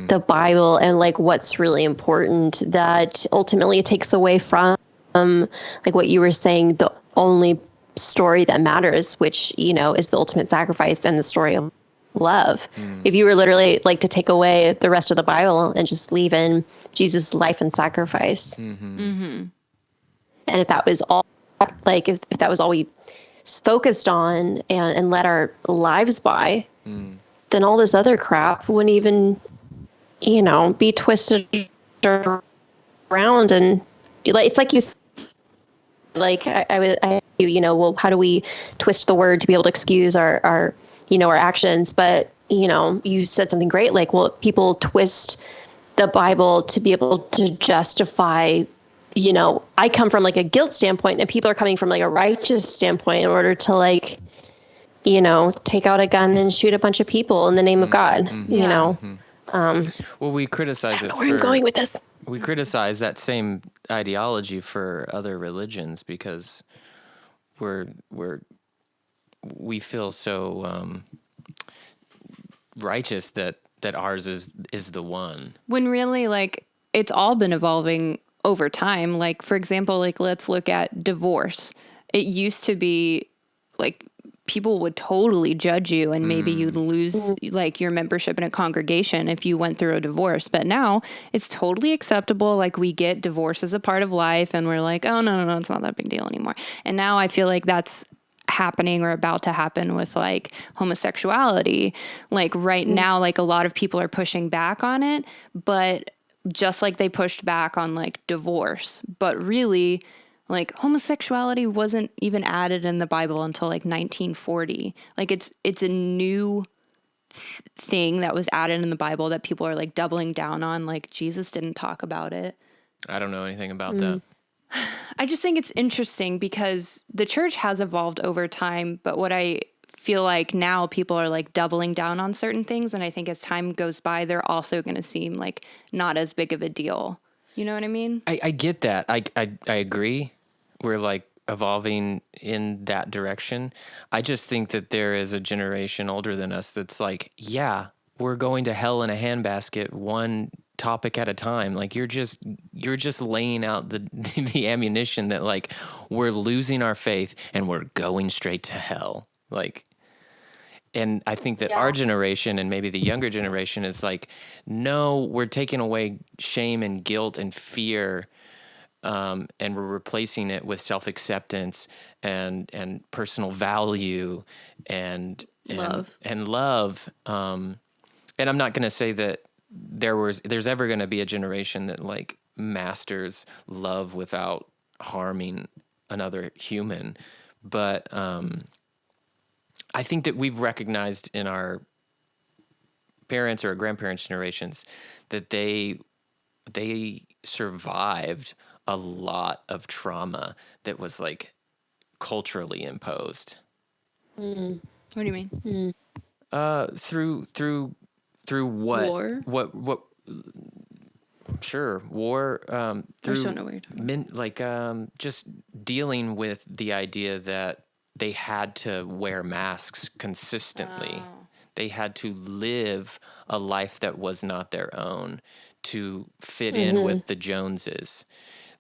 the Bible, and like what's really important, that ultimately takes away from like what you were saying, the only story that matters, which, is the ultimate sacrifice and the story of love. If you were literally like to take away the rest of the Bible and just leave in Jesus' life and sacrifice. And if that was all, like if that was all we focused on and let our lives by, then all this other crap wouldn't even, be twisted around. And like, it's like like well, how do we twist the word to be able to excuse our actions? But, you said something great, like, well, people twist the Bible to be able to justify, I come from like a guilt standpoint, and people are coming from like a righteous standpoint in order to like, take out a gun and shoot a bunch of people in the name of God, Well, we criticize it where I'm going with this. We criticize that same ideology for other religions because we feel so righteous that ours is the one. When really, like, it's all been evolving over time. Like, for example, like, let's look at divorce. It used to be like people would totally judge you, and maybe you'd lose like your membership in a congregation if you went through a divorce. But now it's totally acceptable. Like, we get divorce as a part of life, and we're like, oh, no, it's not that big deal anymore. And now I feel like that's happening or about to happen with like homosexuality. Like right now, like a lot of people are pushing back on it, but just like they pushed back on like divorce. But really, like homosexuality wasn't even added in the Bible until like 1940. Like it's a new thing that was added in the Bible that people are like doubling down on. Like Jesus didn't talk about it. I don't know anything about that. I just think it's interesting because the church has evolved over time, but what I feel like now people are like doubling down on certain things. And I think as time goes by, they're also going to seem like not as big of a deal. You know what I mean? I get that. I agree. We're like evolving in that direction. I just think that there is a generation older than us that's like, yeah, we're going to hell in a handbasket, one topic at a time. Like you're just laying out the ammunition that like we're losing our faith and we're going straight to hell. Like, and I think that our generation and maybe the younger generation is like, no, we're taking away shame and guilt and fear, and we're replacing it with self-acceptance and personal value and love. And I'm not going to say that there's ever going to be a generation that like masters love without harming another human, but I think that we've recognized in our parents or our grandparents' generations that they survived a lot of trauma that was like culturally imposed. What do you mean? Through what? War? What? Sure, war. I just don't know what you're talking about. Just dealing with the idea that they had to wear masks consistently. Oh. They had to live a life that was not their own to fit in with the Joneses.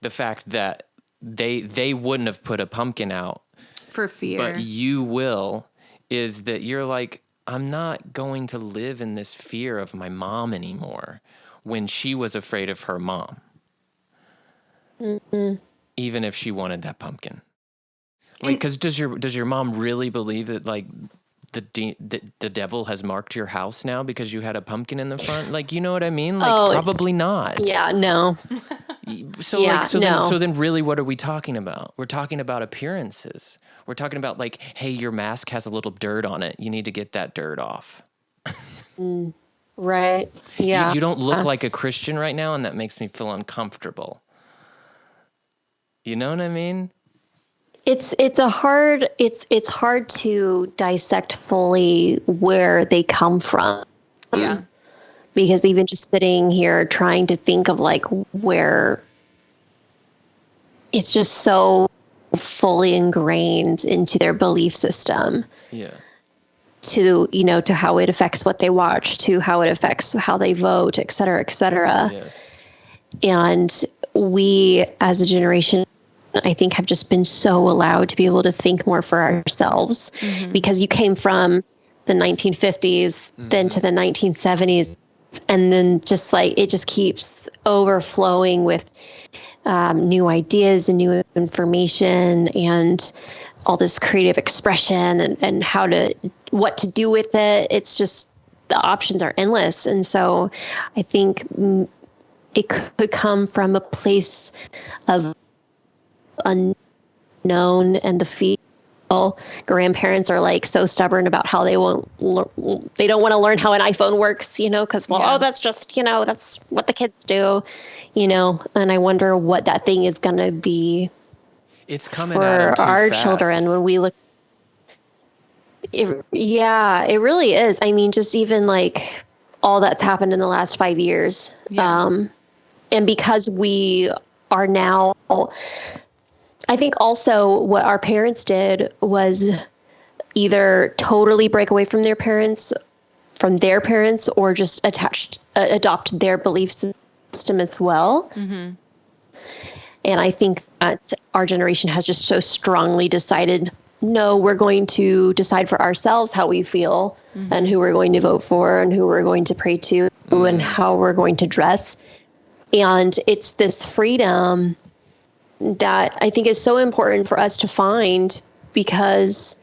The fact that they wouldn't have put a pumpkin out for fear, but you will, is that you're like, I'm not going to live in this fear of my mom anymore when she was afraid of her mom. even if she wanted that pumpkin. Like, because does your mom really believe that like the devil has marked your house now because you had a pumpkin in the front? Like, you know what I mean? Like, probably not. Yeah, no. So then really what are we talking about? We're talking about appearances. We're talking about like, hey, your mask has a little dirt on it. You need to get that dirt off. Right. Yeah. You don't look like a Christian right now, and that makes me feel uncomfortable. You know what I mean? It's hard to dissect fully where they come from. Yeah. Because even just sitting here trying to think of like where it's just so fully ingrained into their belief system. Yeah. To, to how it affects what they watch, to how it affects how they vote, et cetera, et cetera. Yes. And we as a generation, I think, have just been so allowed to be able to think more for ourselves, because you came from the 1950s, then to the 1970s, and then just like it just keeps overflowing with new ideas and new information and all this creative expression and what to do with it. It's just the options are endless. And so I think it could come from a place of unknown, and the feel grandparents are like so stubborn about how they don't want to learn how an iPhone works, because that's just, that's what the kids do, and I wonder what that thing is going to be. It's coming for at them too our fast. Children when we look. It really is. I mean, just even like all that's happened in the last 5 years. Yeah. And because we are now, I think also what our parents did was either totally break away from their parents, or just adopt their belief system as well. Mm-hmm. And I think that our generation has just so strongly decided, no, we're going to decide for ourselves how we feel and who we're going to vote for and who we're going to pray to and how we're going to dress. And it's this freedom that I think is so important for us to find, because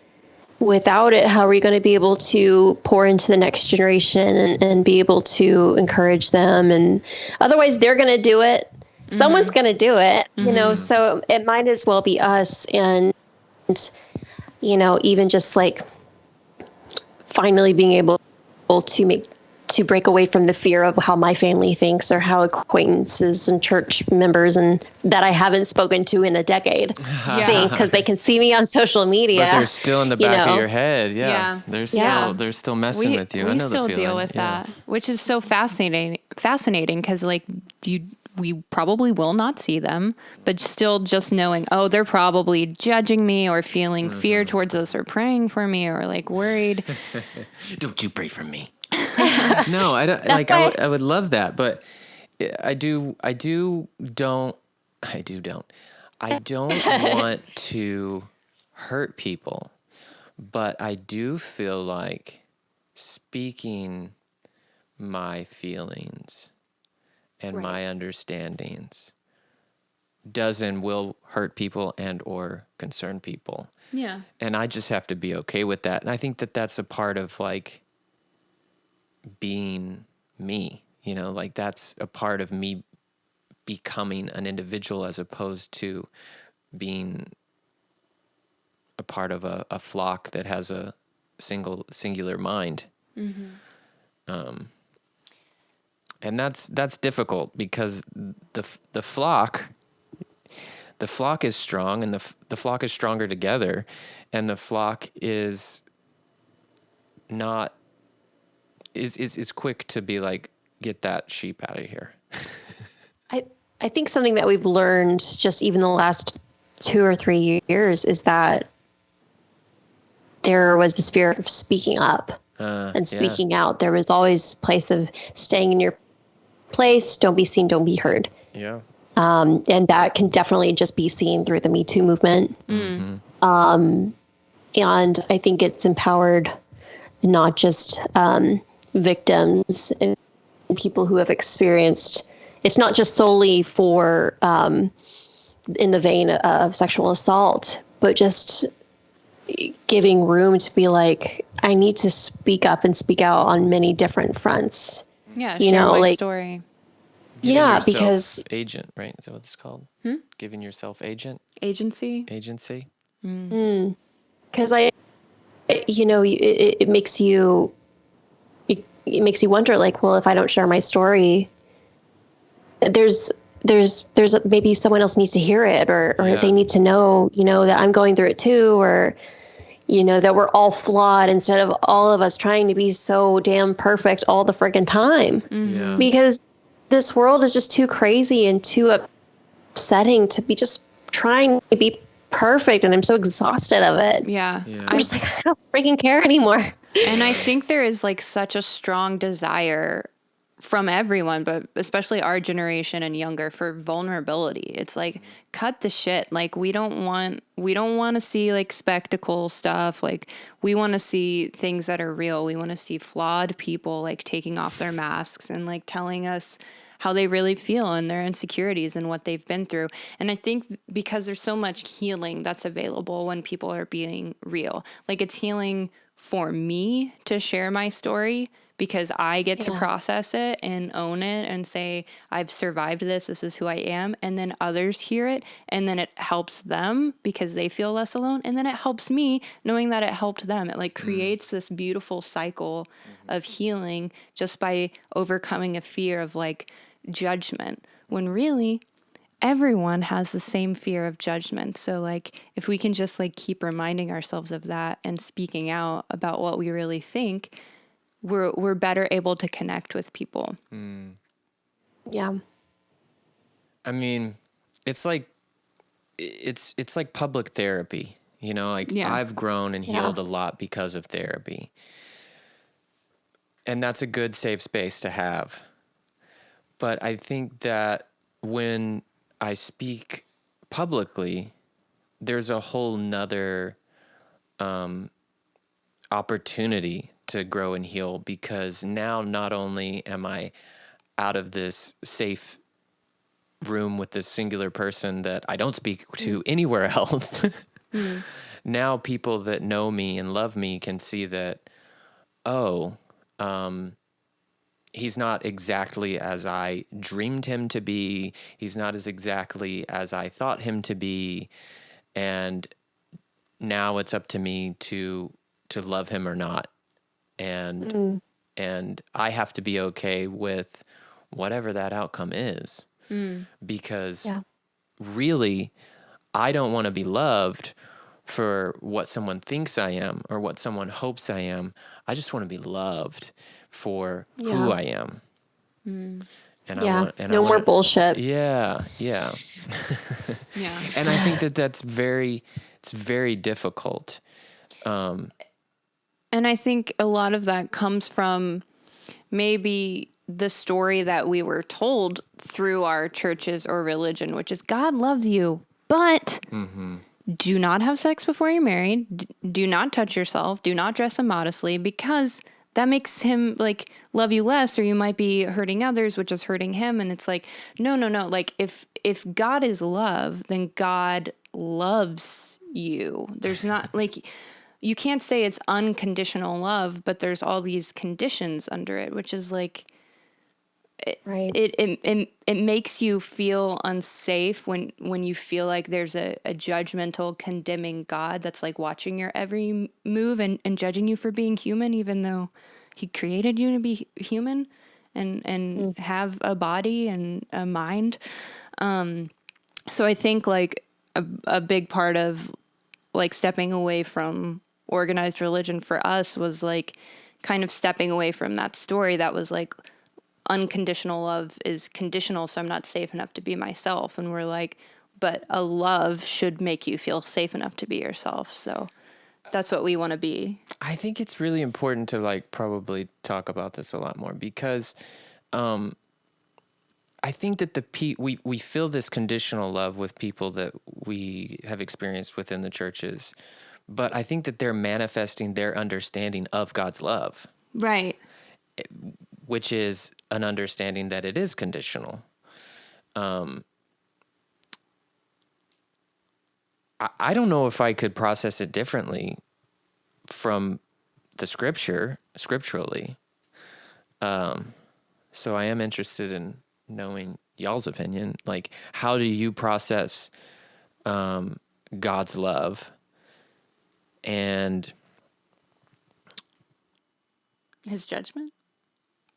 without it, how are we going to be able to pour into the next generation and be able to encourage them? And otherwise they're going to do it. Someone's going to do it, so it might as well be us. And, even just like finally being able to break away from the fear of how my family thinks or how acquaintances and church members and that I haven't spoken to in a decade think, because they can see me on social media. But they're still in the back of your head. Yeah. They're still messing with you. I know still deal with that, which is so fascinating because like we probably will not see them, but still just knowing, they're probably judging me or feeling fear towards us or praying for me or like worried. Don't you pray for me. No, I don't. Like I would love that, but I don't want to hurt people, but I do feel like speaking my feelings and my understandings does and will hurt people and or concern people. Yeah. And I just have to be okay with that. And I think that that's a part of like being me, like that's a part of me becoming an individual as opposed to being a part of a flock that has a singular mind. Mm-hmm. And that's difficult because the flock is strong, and the flock is stronger together, and the flock is not is quick to be like, get that sheep out of here. I think something that we've learned just even the last 2 or 3 years is that there was this fear of speaking up and speaking out. There was always a place of staying in your place. Don't be seen, don't be heard. Yeah. And that can definitely just be seen through the Me Too movement. Mm-hmm. And I think it's empowered not just victims and people who have experienced. It's not just solely for in the vein of sexual assault, but just giving room to be like, I need to speak up and speak out on many different fronts. Yeah, share my like story. Giving yeah, yourself because agent, right? Is that what it's called? Giving yourself Agency. because it makes you it makes you wonder, like, well, if I don't share my story, there's maybe someone else needs to hear it, or they need to know, that I'm going through it too, or that we're all flawed, instead of all of us trying to be so damn perfect all the friggin' time. Yeah. Because this world is just too crazy and too upsetting to be just trying to be perfect, and I'm so exhausted of it. Yeah. I'm just like, I don't freaking care anymore. And I think there is like such a strong desire from everyone, but especially our generation and younger, for vulnerability. It's like, cut the shit. Like, we don't want to see like spectacle stuff. Like, we want to see things that are real. We want to see flawed people like taking off their masks and like telling us how they really feel and their insecurities and what they've been through. And I think because there's so much healing that's available when people are being real, like, it's healing for me to share my story, because I get to process it and own it and say, I've survived this. This is who I am. And then others hear it, and then it helps them because they feel less alone. And then it helps me knowing that it helped them. It like creates this beautiful cycle of healing just by overcoming a fear of like judgment, when really everyone has the same fear of judgment. So like, if we can just like keep reminding ourselves of that and speaking out about what we really think, we're better able to connect with people. Yeah. I mean, it's like public therapy, like I've grown and healed a lot because of therapy. And that's a good safe space to have. But I think that when I speak publicly, there's a whole nother opportunity to grow and heal, because now not only am I out of this safe room with this singular person that I don't speak to anywhere else, now people that know me and love me can see that, he's not exactly as I dreamed him to be. He's not as exactly as I thought him to be. And now it's up to me to love him or not. And I have to be okay with whatever that outcome is. Because really, I don't want to be loved for what someone thinks I am or what someone hopes I am. I just want to be loved for who I am. And no more bullshit. Yeah. Yeah. And I think it's very difficult. And I think a lot of that comes from maybe the story that we were told through our churches or religion, which is God loves you, but do not have sex before you're married. Do not touch yourself. Do not dress immodestly, because that makes him like love you less, or you might be hurting others, which is hurting him. And it's like, no. Like, if God is love, then God loves you. There's not like, you can't say it's unconditional love, but there's all these conditions under it, which is like, it makes you feel unsafe when you feel like there's a judgmental, condemning God that's like watching your every move and judging you for being human, even though he created you to be human and have a body and a mind. So I think like a big part of like stepping away from organized religion for us was like kind of stepping away from that story that was like, unconditional love is conditional, so I'm not safe enough to be myself. And we're like, but a love should make you feel safe enough to be yourself. So that's what we want to be. I think it's really important to like probably talk about this a lot more, because I think that we feel this conditional love with people that we have experienced within the churches, but I think that they're manifesting their understanding of God's love. Right. Which is an understanding that it is conditional. I don't know if I could process it differently from the scripturally. So I am interested in knowing y'all's opinion. Like, how do you process God's love and his judgment?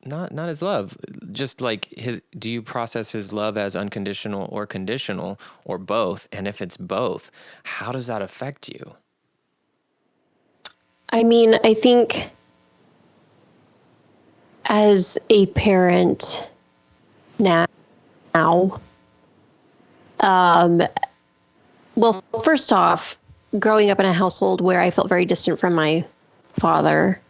Not his love, just like do you process his love as unconditional or conditional or both? And if it's both, how does that affect you? I mean, I think as a parent now, well, first off, growing up in a household where I felt very distant from my father,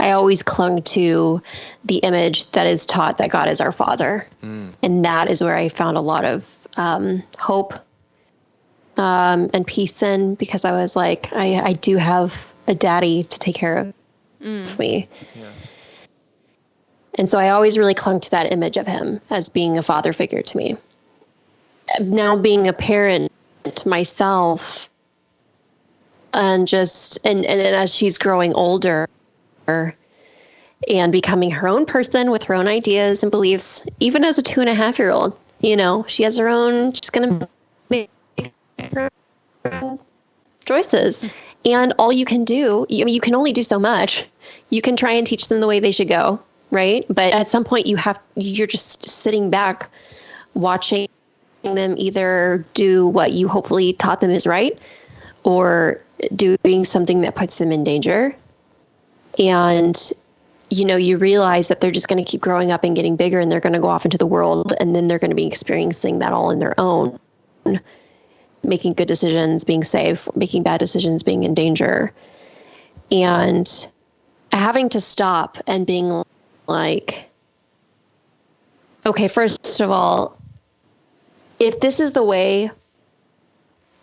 I always clung to the image that is taught that God is our father. And that is where I found a lot of hope and peace in, because I was like, I do have a daddy to take care of me. Yeah. And so I always really clung to that image of him as being a father figure to me. Now being a parent myself, and as she's growing older and becoming her own person with her own ideas and beliefs, even as a 2.5-year-old, she has her own, she's going to make her own choices. And all you can do, you can only do so much. You can try and teach them the way they should go, right? But at some point you're just sitting back watching them either do what you hopefully taught them is right, or doing something that puts them in danger. And, you realize that they're just going to keep growing up and getting bigger, and they're going to go off into the world, and then they're going to be experiencing that all on their own, making good decisions, being safe, making bad decisions, being in danger. And having to stop and being like, okay, first of all, if this is the way,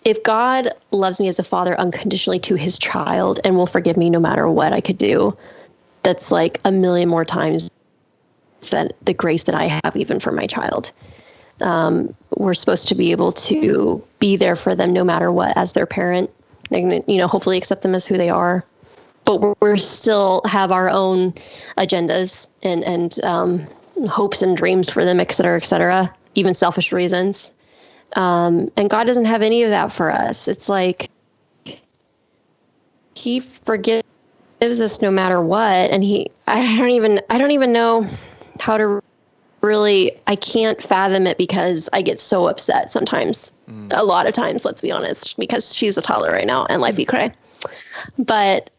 if God loves me as a father unconditionally to his child and will forgive me no matter what I could do, that's like a million more times than the grace that I have even for my child. We're supposed to be able to be there for them no matter what as their parent, and, hopefully accept them as who they are. But we're still have our own agendas and hopes and dreams for them, et cetera, even selfish reasons. And God doesn't have any of that for us. It's like he forgives us no matter what. And I don't even know how to really, I can't fathom it, because I get so upset sometimes, a lot of times, let's be honest, because she's a toddler right now and life be cray. But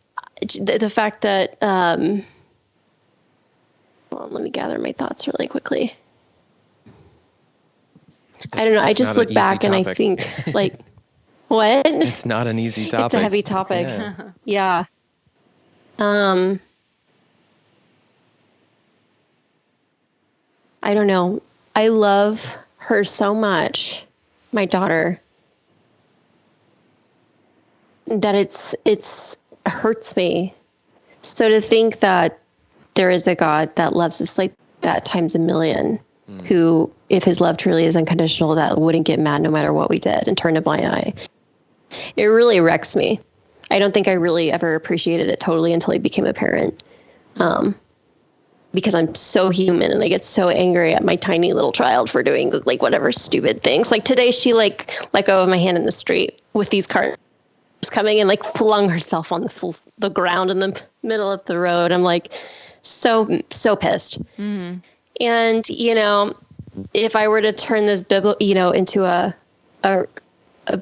the fact that, let me gather my thoughts really quickly. I don't know. I just look back and I think like, what? It's not an easy topic. It's a heavy topic. Yeah. I don't know. I love her so much, my daughter, that it hurts me. So to think that there is a God that loves us like that times a million, who, if his love truly is unconditional, that wouldn't get mad no matter what we did and turn a blind eye. It really wrecks me. I don't think I really ever appreciated it totally until I became a parent. Because I'm so human and I get so angry at my tiny little child for doing like whatever stupid things. Like today she let go of my hand in the street with these cars coming and like flung herself on the ground in the middle of the road. I'm like so pissed. Mm-hmm. And, if I were to turn this into a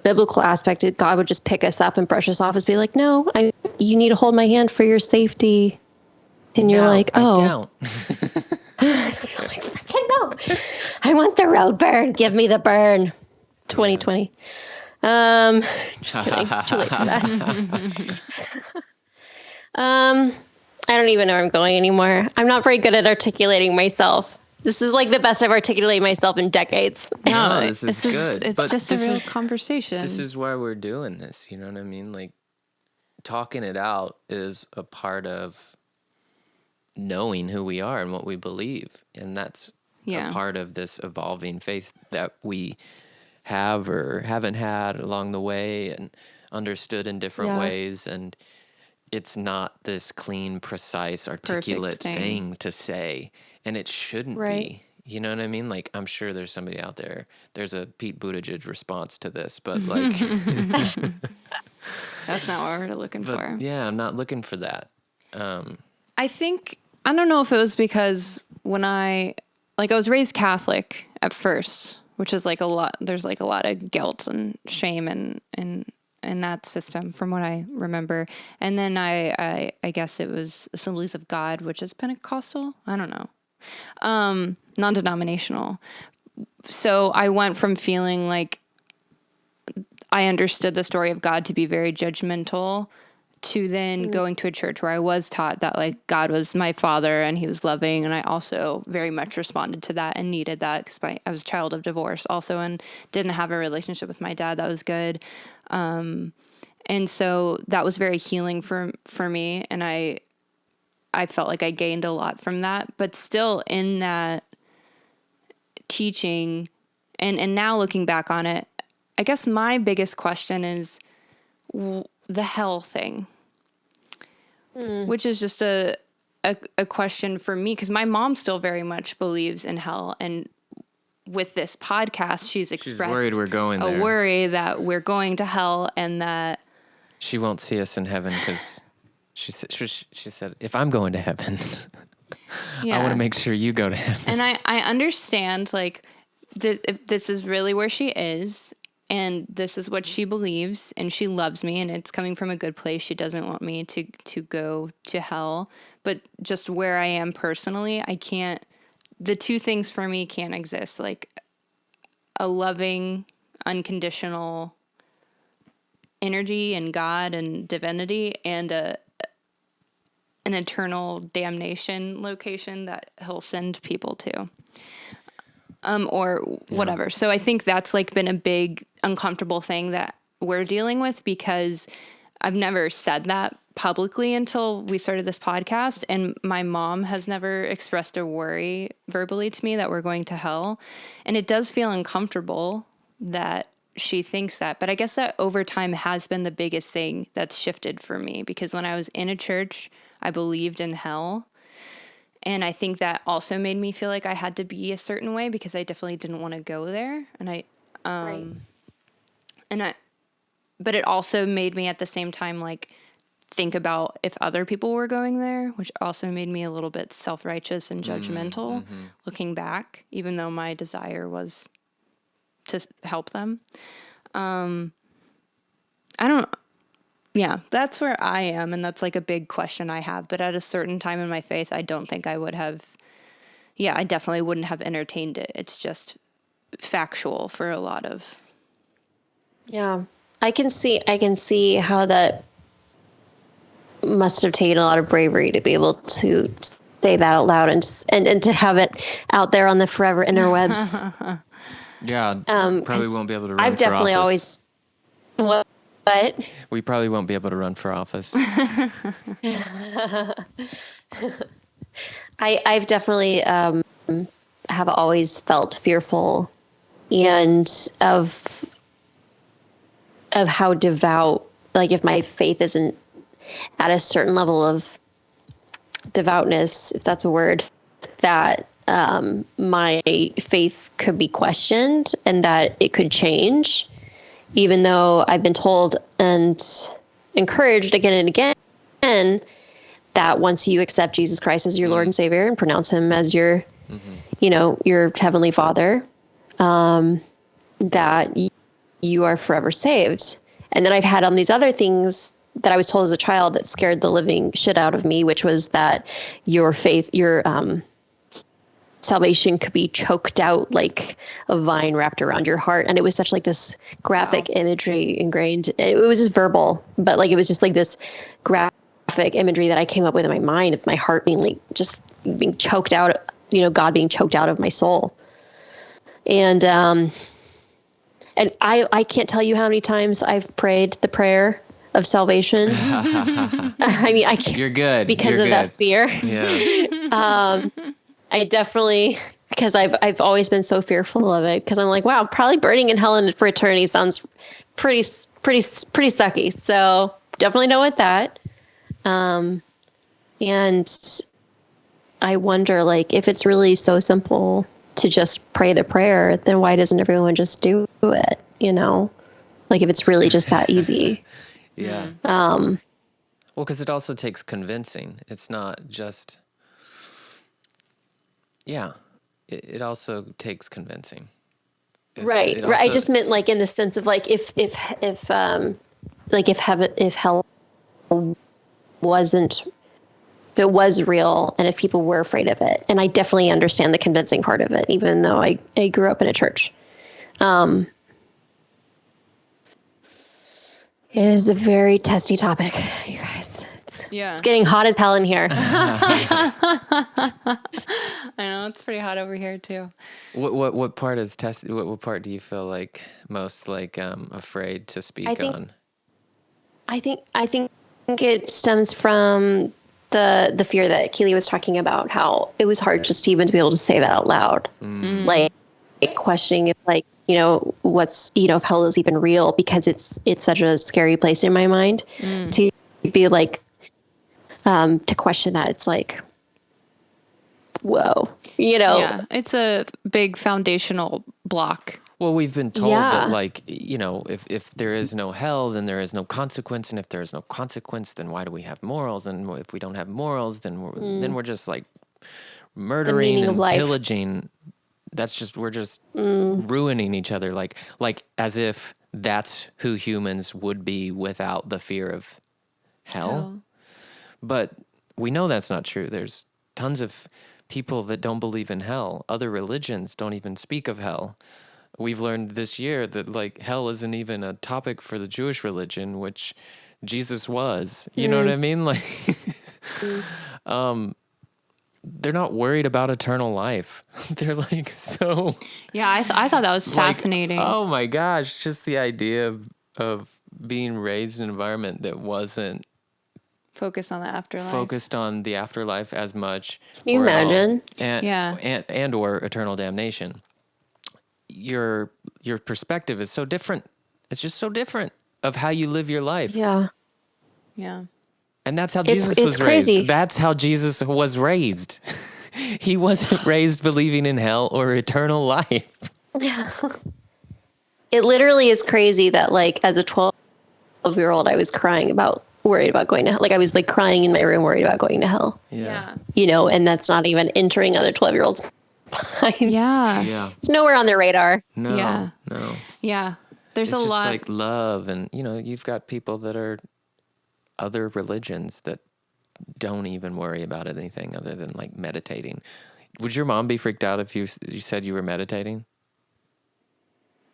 biblical aspect, God would just pick us up and brush us off and be like, no, you need to hold my hand for your safety. And you're like, oh, I don't. No, I want the road burn. Give me the burn. 2020. Just kidding. It's too late for that. I don't even know where I'm going anymore. I'm not very good at articulating myself. This is like the best I've articulated myself in decades. No, this is good. It's just a real conversation. This is why we're doing this. You know what I mean? Like, talking it out is a part of knowing who we are and what we believe. And that's a part of this evolving faith that we have or haven't had along the way and understood in different ways. And it's not this clean, precise, articulate thing to say. And it shouldn't be. You know what I mean? Like, I'm sure there's somebody out there. There's a Pete Buttigieg response to this, but like... That's not what we're looking for. Yeah, I'm not looking for that. I don't know if it was because when I was raised Catholic at first, which is like a lot, there's like a lot of guilt and shame in that system from what I remember. And then I guess it was Assemblies of God, which is Pentecostal. I don't know. Non-denominational. So I went from feeling like I understood the story of God to be very judgmental to then going to a church where I was taught that like God was my father and he was loving. And I also very much responded to that and needed that because I was a child of divorce also and didn't have a relationship with my dad that was good. And so that was very healing for me. And I felt like I gained a lot from that, but still in that teaching and now looking back on it, I guess my biggest question is the hell thing, which is just a question for me because my mom still very much believes in hell. And with this podcast, she's expressed worried we're going there. A worry that we're going to hell and that she won't see us in heaven because she said, if I'm going to heaven, I want to make sure you go to heaven. And I understand like if this is really where she is. And this is what she believes, and she loves me, and it's coming from a good place. She doesn't want me to go to hell. But just where I am personally, I can't, the two things for me can't exist. Like a loving, unconditional energy and God and divinity and an eternal damnation location that he'll send people to. Or whatever. Yeah. So I think that's like been a big uncomfortable thing that we're dealing with because I've never said that publicly until we started this podcast. And my mom has never expressed a worry verbally to me that we're going to hell. And it does feel uncomfortable that she thinks that. But I guess that over time has been the biggest thing that's shifted for me because when I was in a church, I believed in hell. And I think that also made me feel like I had to be a certain way because I definitely didn't want to go there. And but it also made me at the same time, like think about if other people were going there, which also made me a little bit self-righteous and judgmental looking back, even though my desire was to help them. Yeah, that's where I am, and that's like a big question I have. But at a certain time in my faith, I don't think I would have, I definitely wouldn't have entertained it. It's just factual for a lot of. Yeah, I can see how that must have taken a lot of bravery to be able to say that out loud and to have it out there on the forever interwebs. Yeah, probably won't be able to run for office. I've definitely always. What? We probably won't be able to run for office. I've definitely have always felt fearful and of how devout, like if my faith isn't at a certain level of devoutness, if that's a word, that my faith could be questioned and that it could change. Even though I've been told and encouraged again and again that once you accept Jesus Christ as your Lord and Savior and pronounce him as your, your heavenly Father, that you are forever saved. And then I've had on these other things that I was told as a child that scared the living shit out of me, which was that your faith, your salvation could be choked out like a vine wrapped around your heart. And it was such like this graphic imagery ingrained. It was just verbal, but like, it was just like this graphic imagery that I came up with in my mind of my heart being like, just being choked out, God being choked out of my soul. And I can't tell you how many times I've prayed the prayer of salvation. I mean, I can't. You're good. Because You're of good. that fear. Yeah. I definitely because I've always been so fearful of it, because I'm like, wow, probably burning in hell for eternity sounds pretty sucky. So definitely don't want that. And I wonder, like, if it's really so simple to just pray the prayer, then why doesn't everyone just do it? You know, like if it's really just that easy. Yeah. Well, because it also takes convincing. It's not just. Yeah, it also takes convincing. Right. I just meant like in the sense of like if hell wasn't, if it was real and if people were afraid of it. And I definitely understand the convincing part of it, even though I grew up in a church. It is a very testy topic, you guys. It's getting hot as hell in here. I know, it's pretty hot over here too. What part is testy? What part do you feel like most like afraid to speak on? I think it stems from the fear that Keely was talking about, how it was hard just even to be able to say that out loud. Like questioning if, like, you know, what's, you know, if hell is even real, because it's such a scary place in my mind to be like, to question that. It's like, whoa, you know. Yeah, it's a big foundational block. Well, we've been told that, like, you know, if there is no hell, then there is no consequence, and if there is no consequence, then why do we have morals? And if we don't have morals, then we're just like murdering and pillaging. That's just, we're just ruining each other, like as if that's who humans would be without the fear of hell. But we know that's not true. There's tons of people that don't believe in hell. Other religions don't even speak of hell. We've learned this year that, like, hell isn't even a topic for the Jewish religion, which Jesus was. You know what I mean? Like, they're not worried about eternal life. They're like, so. Yeah, I thought that was fascinating. Like, oh my gosh, just the idea of being raised in an environment that wasn't focused on the afterlife. Focused on the afterlife as much. Can you imagine? And or eternal damnation. Your perspective is so different. It's just so different of how you live your life. Yeah. And that's how Jesus was raised. Crazy. That's how Jesus was raised. He wasn't raised believing in hell or eternal life. Yeah. It literally is crazy that, like, as a 12-year-old, I was worried about going to hell. Like, I was like crying in my room, worried about going to hell. Yeah. You know, and that's not even entering other 12-year-olds' minds. Yeah. It's nowhere on their radar. No. Yeah. There's it's a just lot. like love, and, you know, you've got people that are other religions that don't even worry about anything other than, like, meditating. Would your mom be freaked out if you said you were meditating?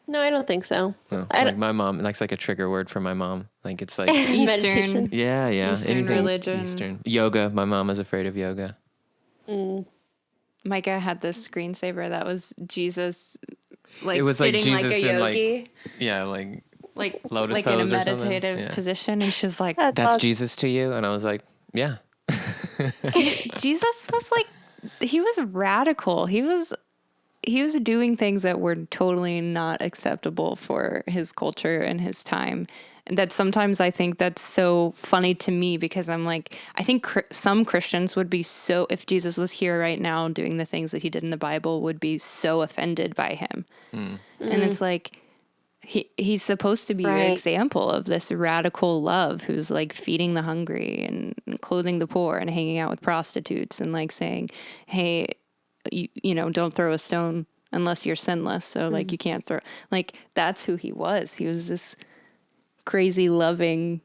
No, I don't think so. No, like my mom, that's like a trigger word for my mom. Like, it's like Eastern. Yeah. Eastern religion. Eastern. Yoga. My mom is afraid of yoga. Micah had this screensaver that was Jesus, like, it was sitting like Jesus like a yogi. Like lotus like pose in a or something. meditative position, and she's like, That's awesome. Jesus to you? And I was like, yeah. Jesus was like, he was radical. He was doing things that were totally not acceptable for his culture and his time. And that sometimes I think that's so funny to me, because I'm like, I think some Christians would be so, if Jesus was here right now doing the things that he did in the Bible, would be so offended by him. And it's like, he's supposed to be your example of this radical love, who's like feeding the hungry and clothing the poor and hanging out with prostitutes and like saying, hey, you know, don't throw a stone unless you're sinless. So like, you can't throw, like, that's who he was. He was this crazy loving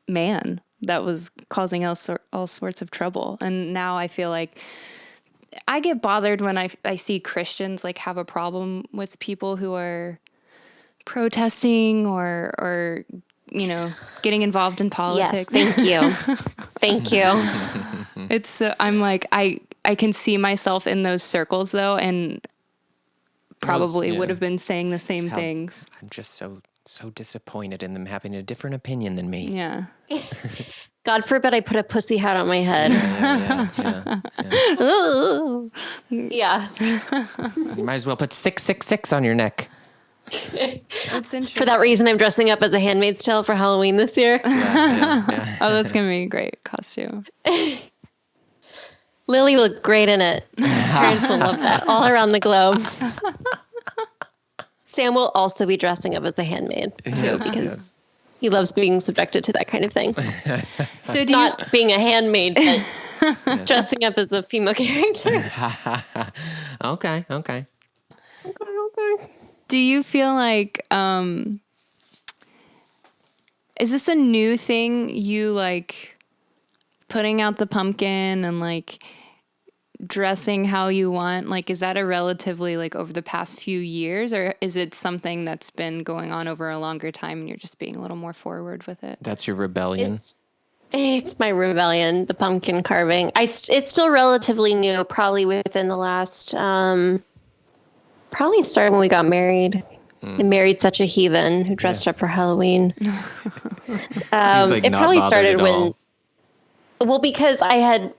man that was causing all sorts of trouble. And now I feel like I get bothered when I see Christians like have a problem with people who are protesting or you know, getting involved in politics. Yes, thank you. Thank you. It's I'm like, I can see myself in those circles though, and probably would have been saying the same things. I'm just so disappointed in them having a different opinion than me. Yeah. God forbid I put a pussy hat on my head. Yeah. You might as well put 666 on your neck. That's interesting. For that reason, I'm dressing up as a Handmaid's Tale for Halloween this year. Oh, that's going to be a great costume. Lily looked great in it. Parents will love that all around the globe. Sam will also be dressing up as a handmaid too, because he loves being subjected to that kind of thing. So Not being a handmaid, but dressing up as a female character. Okay. Do you feel like, is this a new thing, you like putting out the pumpkin and like dressing how you want? Like, is that a relatively like over the past few years, or is it something that's been going on over a longer time and you're just being a little more forward with it? That's your rebellion. It's my rebellion, the pumpkin carving. It's still relatively new, probably within the last, probably started when we got married. I married such a heathen who dressed up for Halloween. It probably started when, because I had,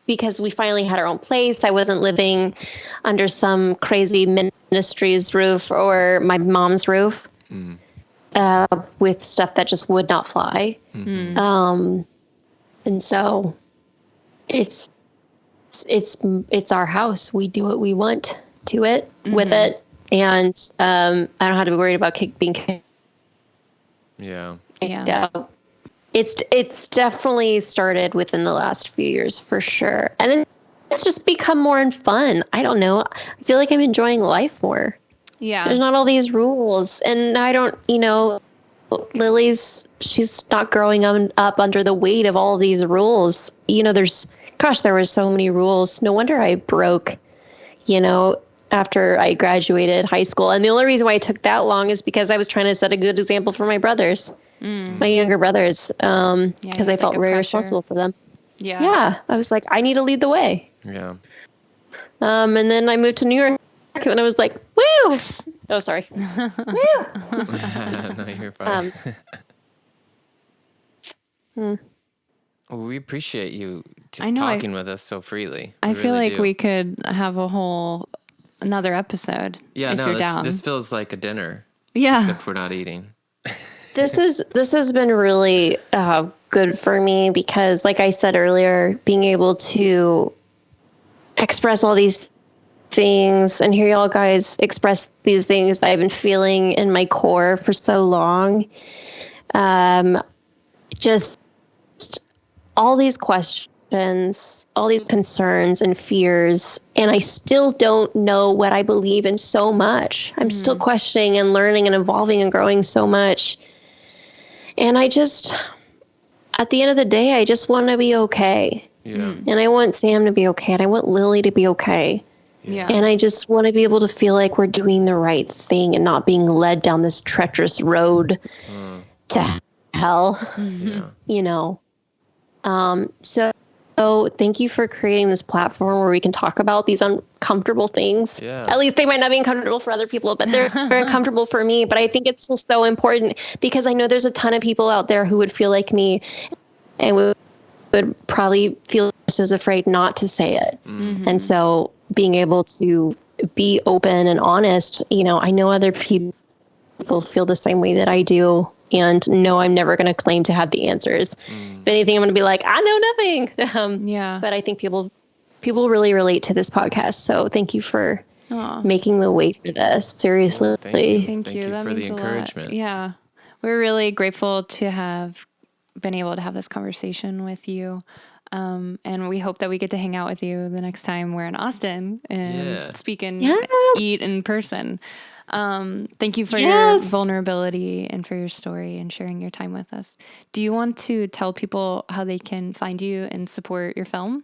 because we finally had our own place. I wasn't living under some crazy ministry's roof or my mom's roof with stuff that just would not fly. And so it's our house. We do what we want to it with it. And I don't have to be worried about being kicked. Yeah. It's definitely started within the last few years for sure. And it's just become more fun. I don't know. I feel like I'm enjoying life more. Yeah. There's not all these rules. And I don't, she's not growing up under the weight of all these rules. There were so many rules. No wonder I broke, after I graduated high school. And the only reason why it took that long is because I was trying to set a good example for my brothers. My younger brothers, because I felt very responsible for them. Yeah. I was like, I need to lead the way. Yeah. And then I moved to New York and I was like, woo! Oh, sorry. Woo! No, you're fine. Well, we appreciate you talking with us so freely. I feel like we could have another episode. Yeah, if you're down. This feels like a dinner. Yeah. Except we're not eating. This has been really good for me because, like I said earlier, being able to express all these things and hear y'all guys express these things that I've been feeling in my core for so long. Just all these questions, all these concerns and fears, and I still don't know what I believe in so much. I'm still questioning and learning and evolving and growing so much. And at the end of the day, I just want to be okay. Yeah. And I want Sam to be okay. And I want Lily to be okay. Yeah. And I just want to be able to feel like we're doing the right thing and not being led down this treacherous road to hell. So thank you for creating this platform where we can talk about these uncomfortable things. Yeah. At least they might not be uncomfortable for other people, but they're very comfortable for me. But I think it's just so important because I know there's a ton of people out there who would feel like me and would probably feel just as afraid not to say it. And so being able to be open and honest, I know other people feel the same way that I do. And no, I'm never going to claim to have the answers. If anything, I'm going to be like, I know nothing. But I think people really relate to this podcast. So thank you for making the wait for this. Seriously. Well, thank you That for means the encouragement. Yeah. We're really grateful to have been able to have this conversation with you. And we hope that we get to hang out with you the next time we're in Austin and speak and eat in person. Thank you for your vulnerability and for your story and sharing your time with us. Do you want to tell people how they can find you and support your film?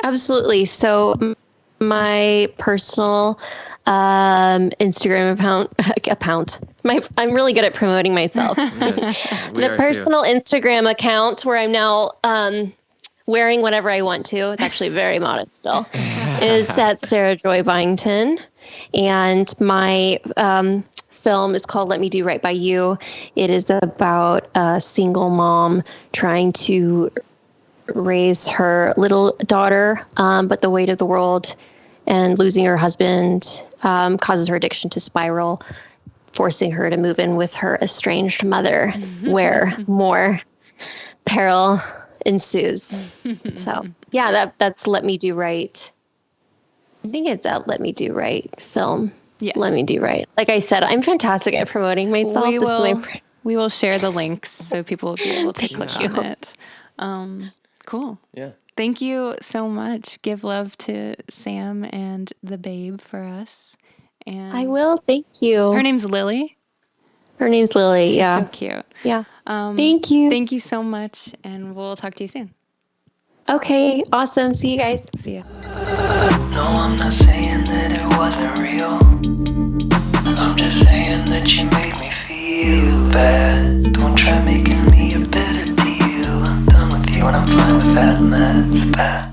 Absolutely. So my personal Instagram account. I'm really good at promoting myself. The personal Instagram account where I'm now wearing whatever I want to. It's actually very modest still. Is at Sarah Joy Byington. And my film is called Let Me Do Right by You. It is about a single mom trying to raise her little daughter, but the weight of the world and losing her husband causes her addiction to spiral, forcing her to move in with her estranged mother, where more peril ensues. So yeah, that's Let Me Do Right. I think it's out Let Me Do Right film. Yes. Let Me Do Right. Like I said, I'm fantastic at promoting myself. We will share the links so people will be able to click on it. Cool. Yeah. Thank you so much. Give love to Sam and the babe for us. And I will. Thank you. her name's Lily. Her name's Lily. She's yeah. so cute. Yeah. Thank you. Thank you so much, and we'll talk to you soon. Okay. Awesome. See you guys. See ya. No, I'm not saying that it wasn't real. I'm just saying that you made me feel bad. Don't try making me a better deal. I'm done with you and I'm fine with that, and that's that.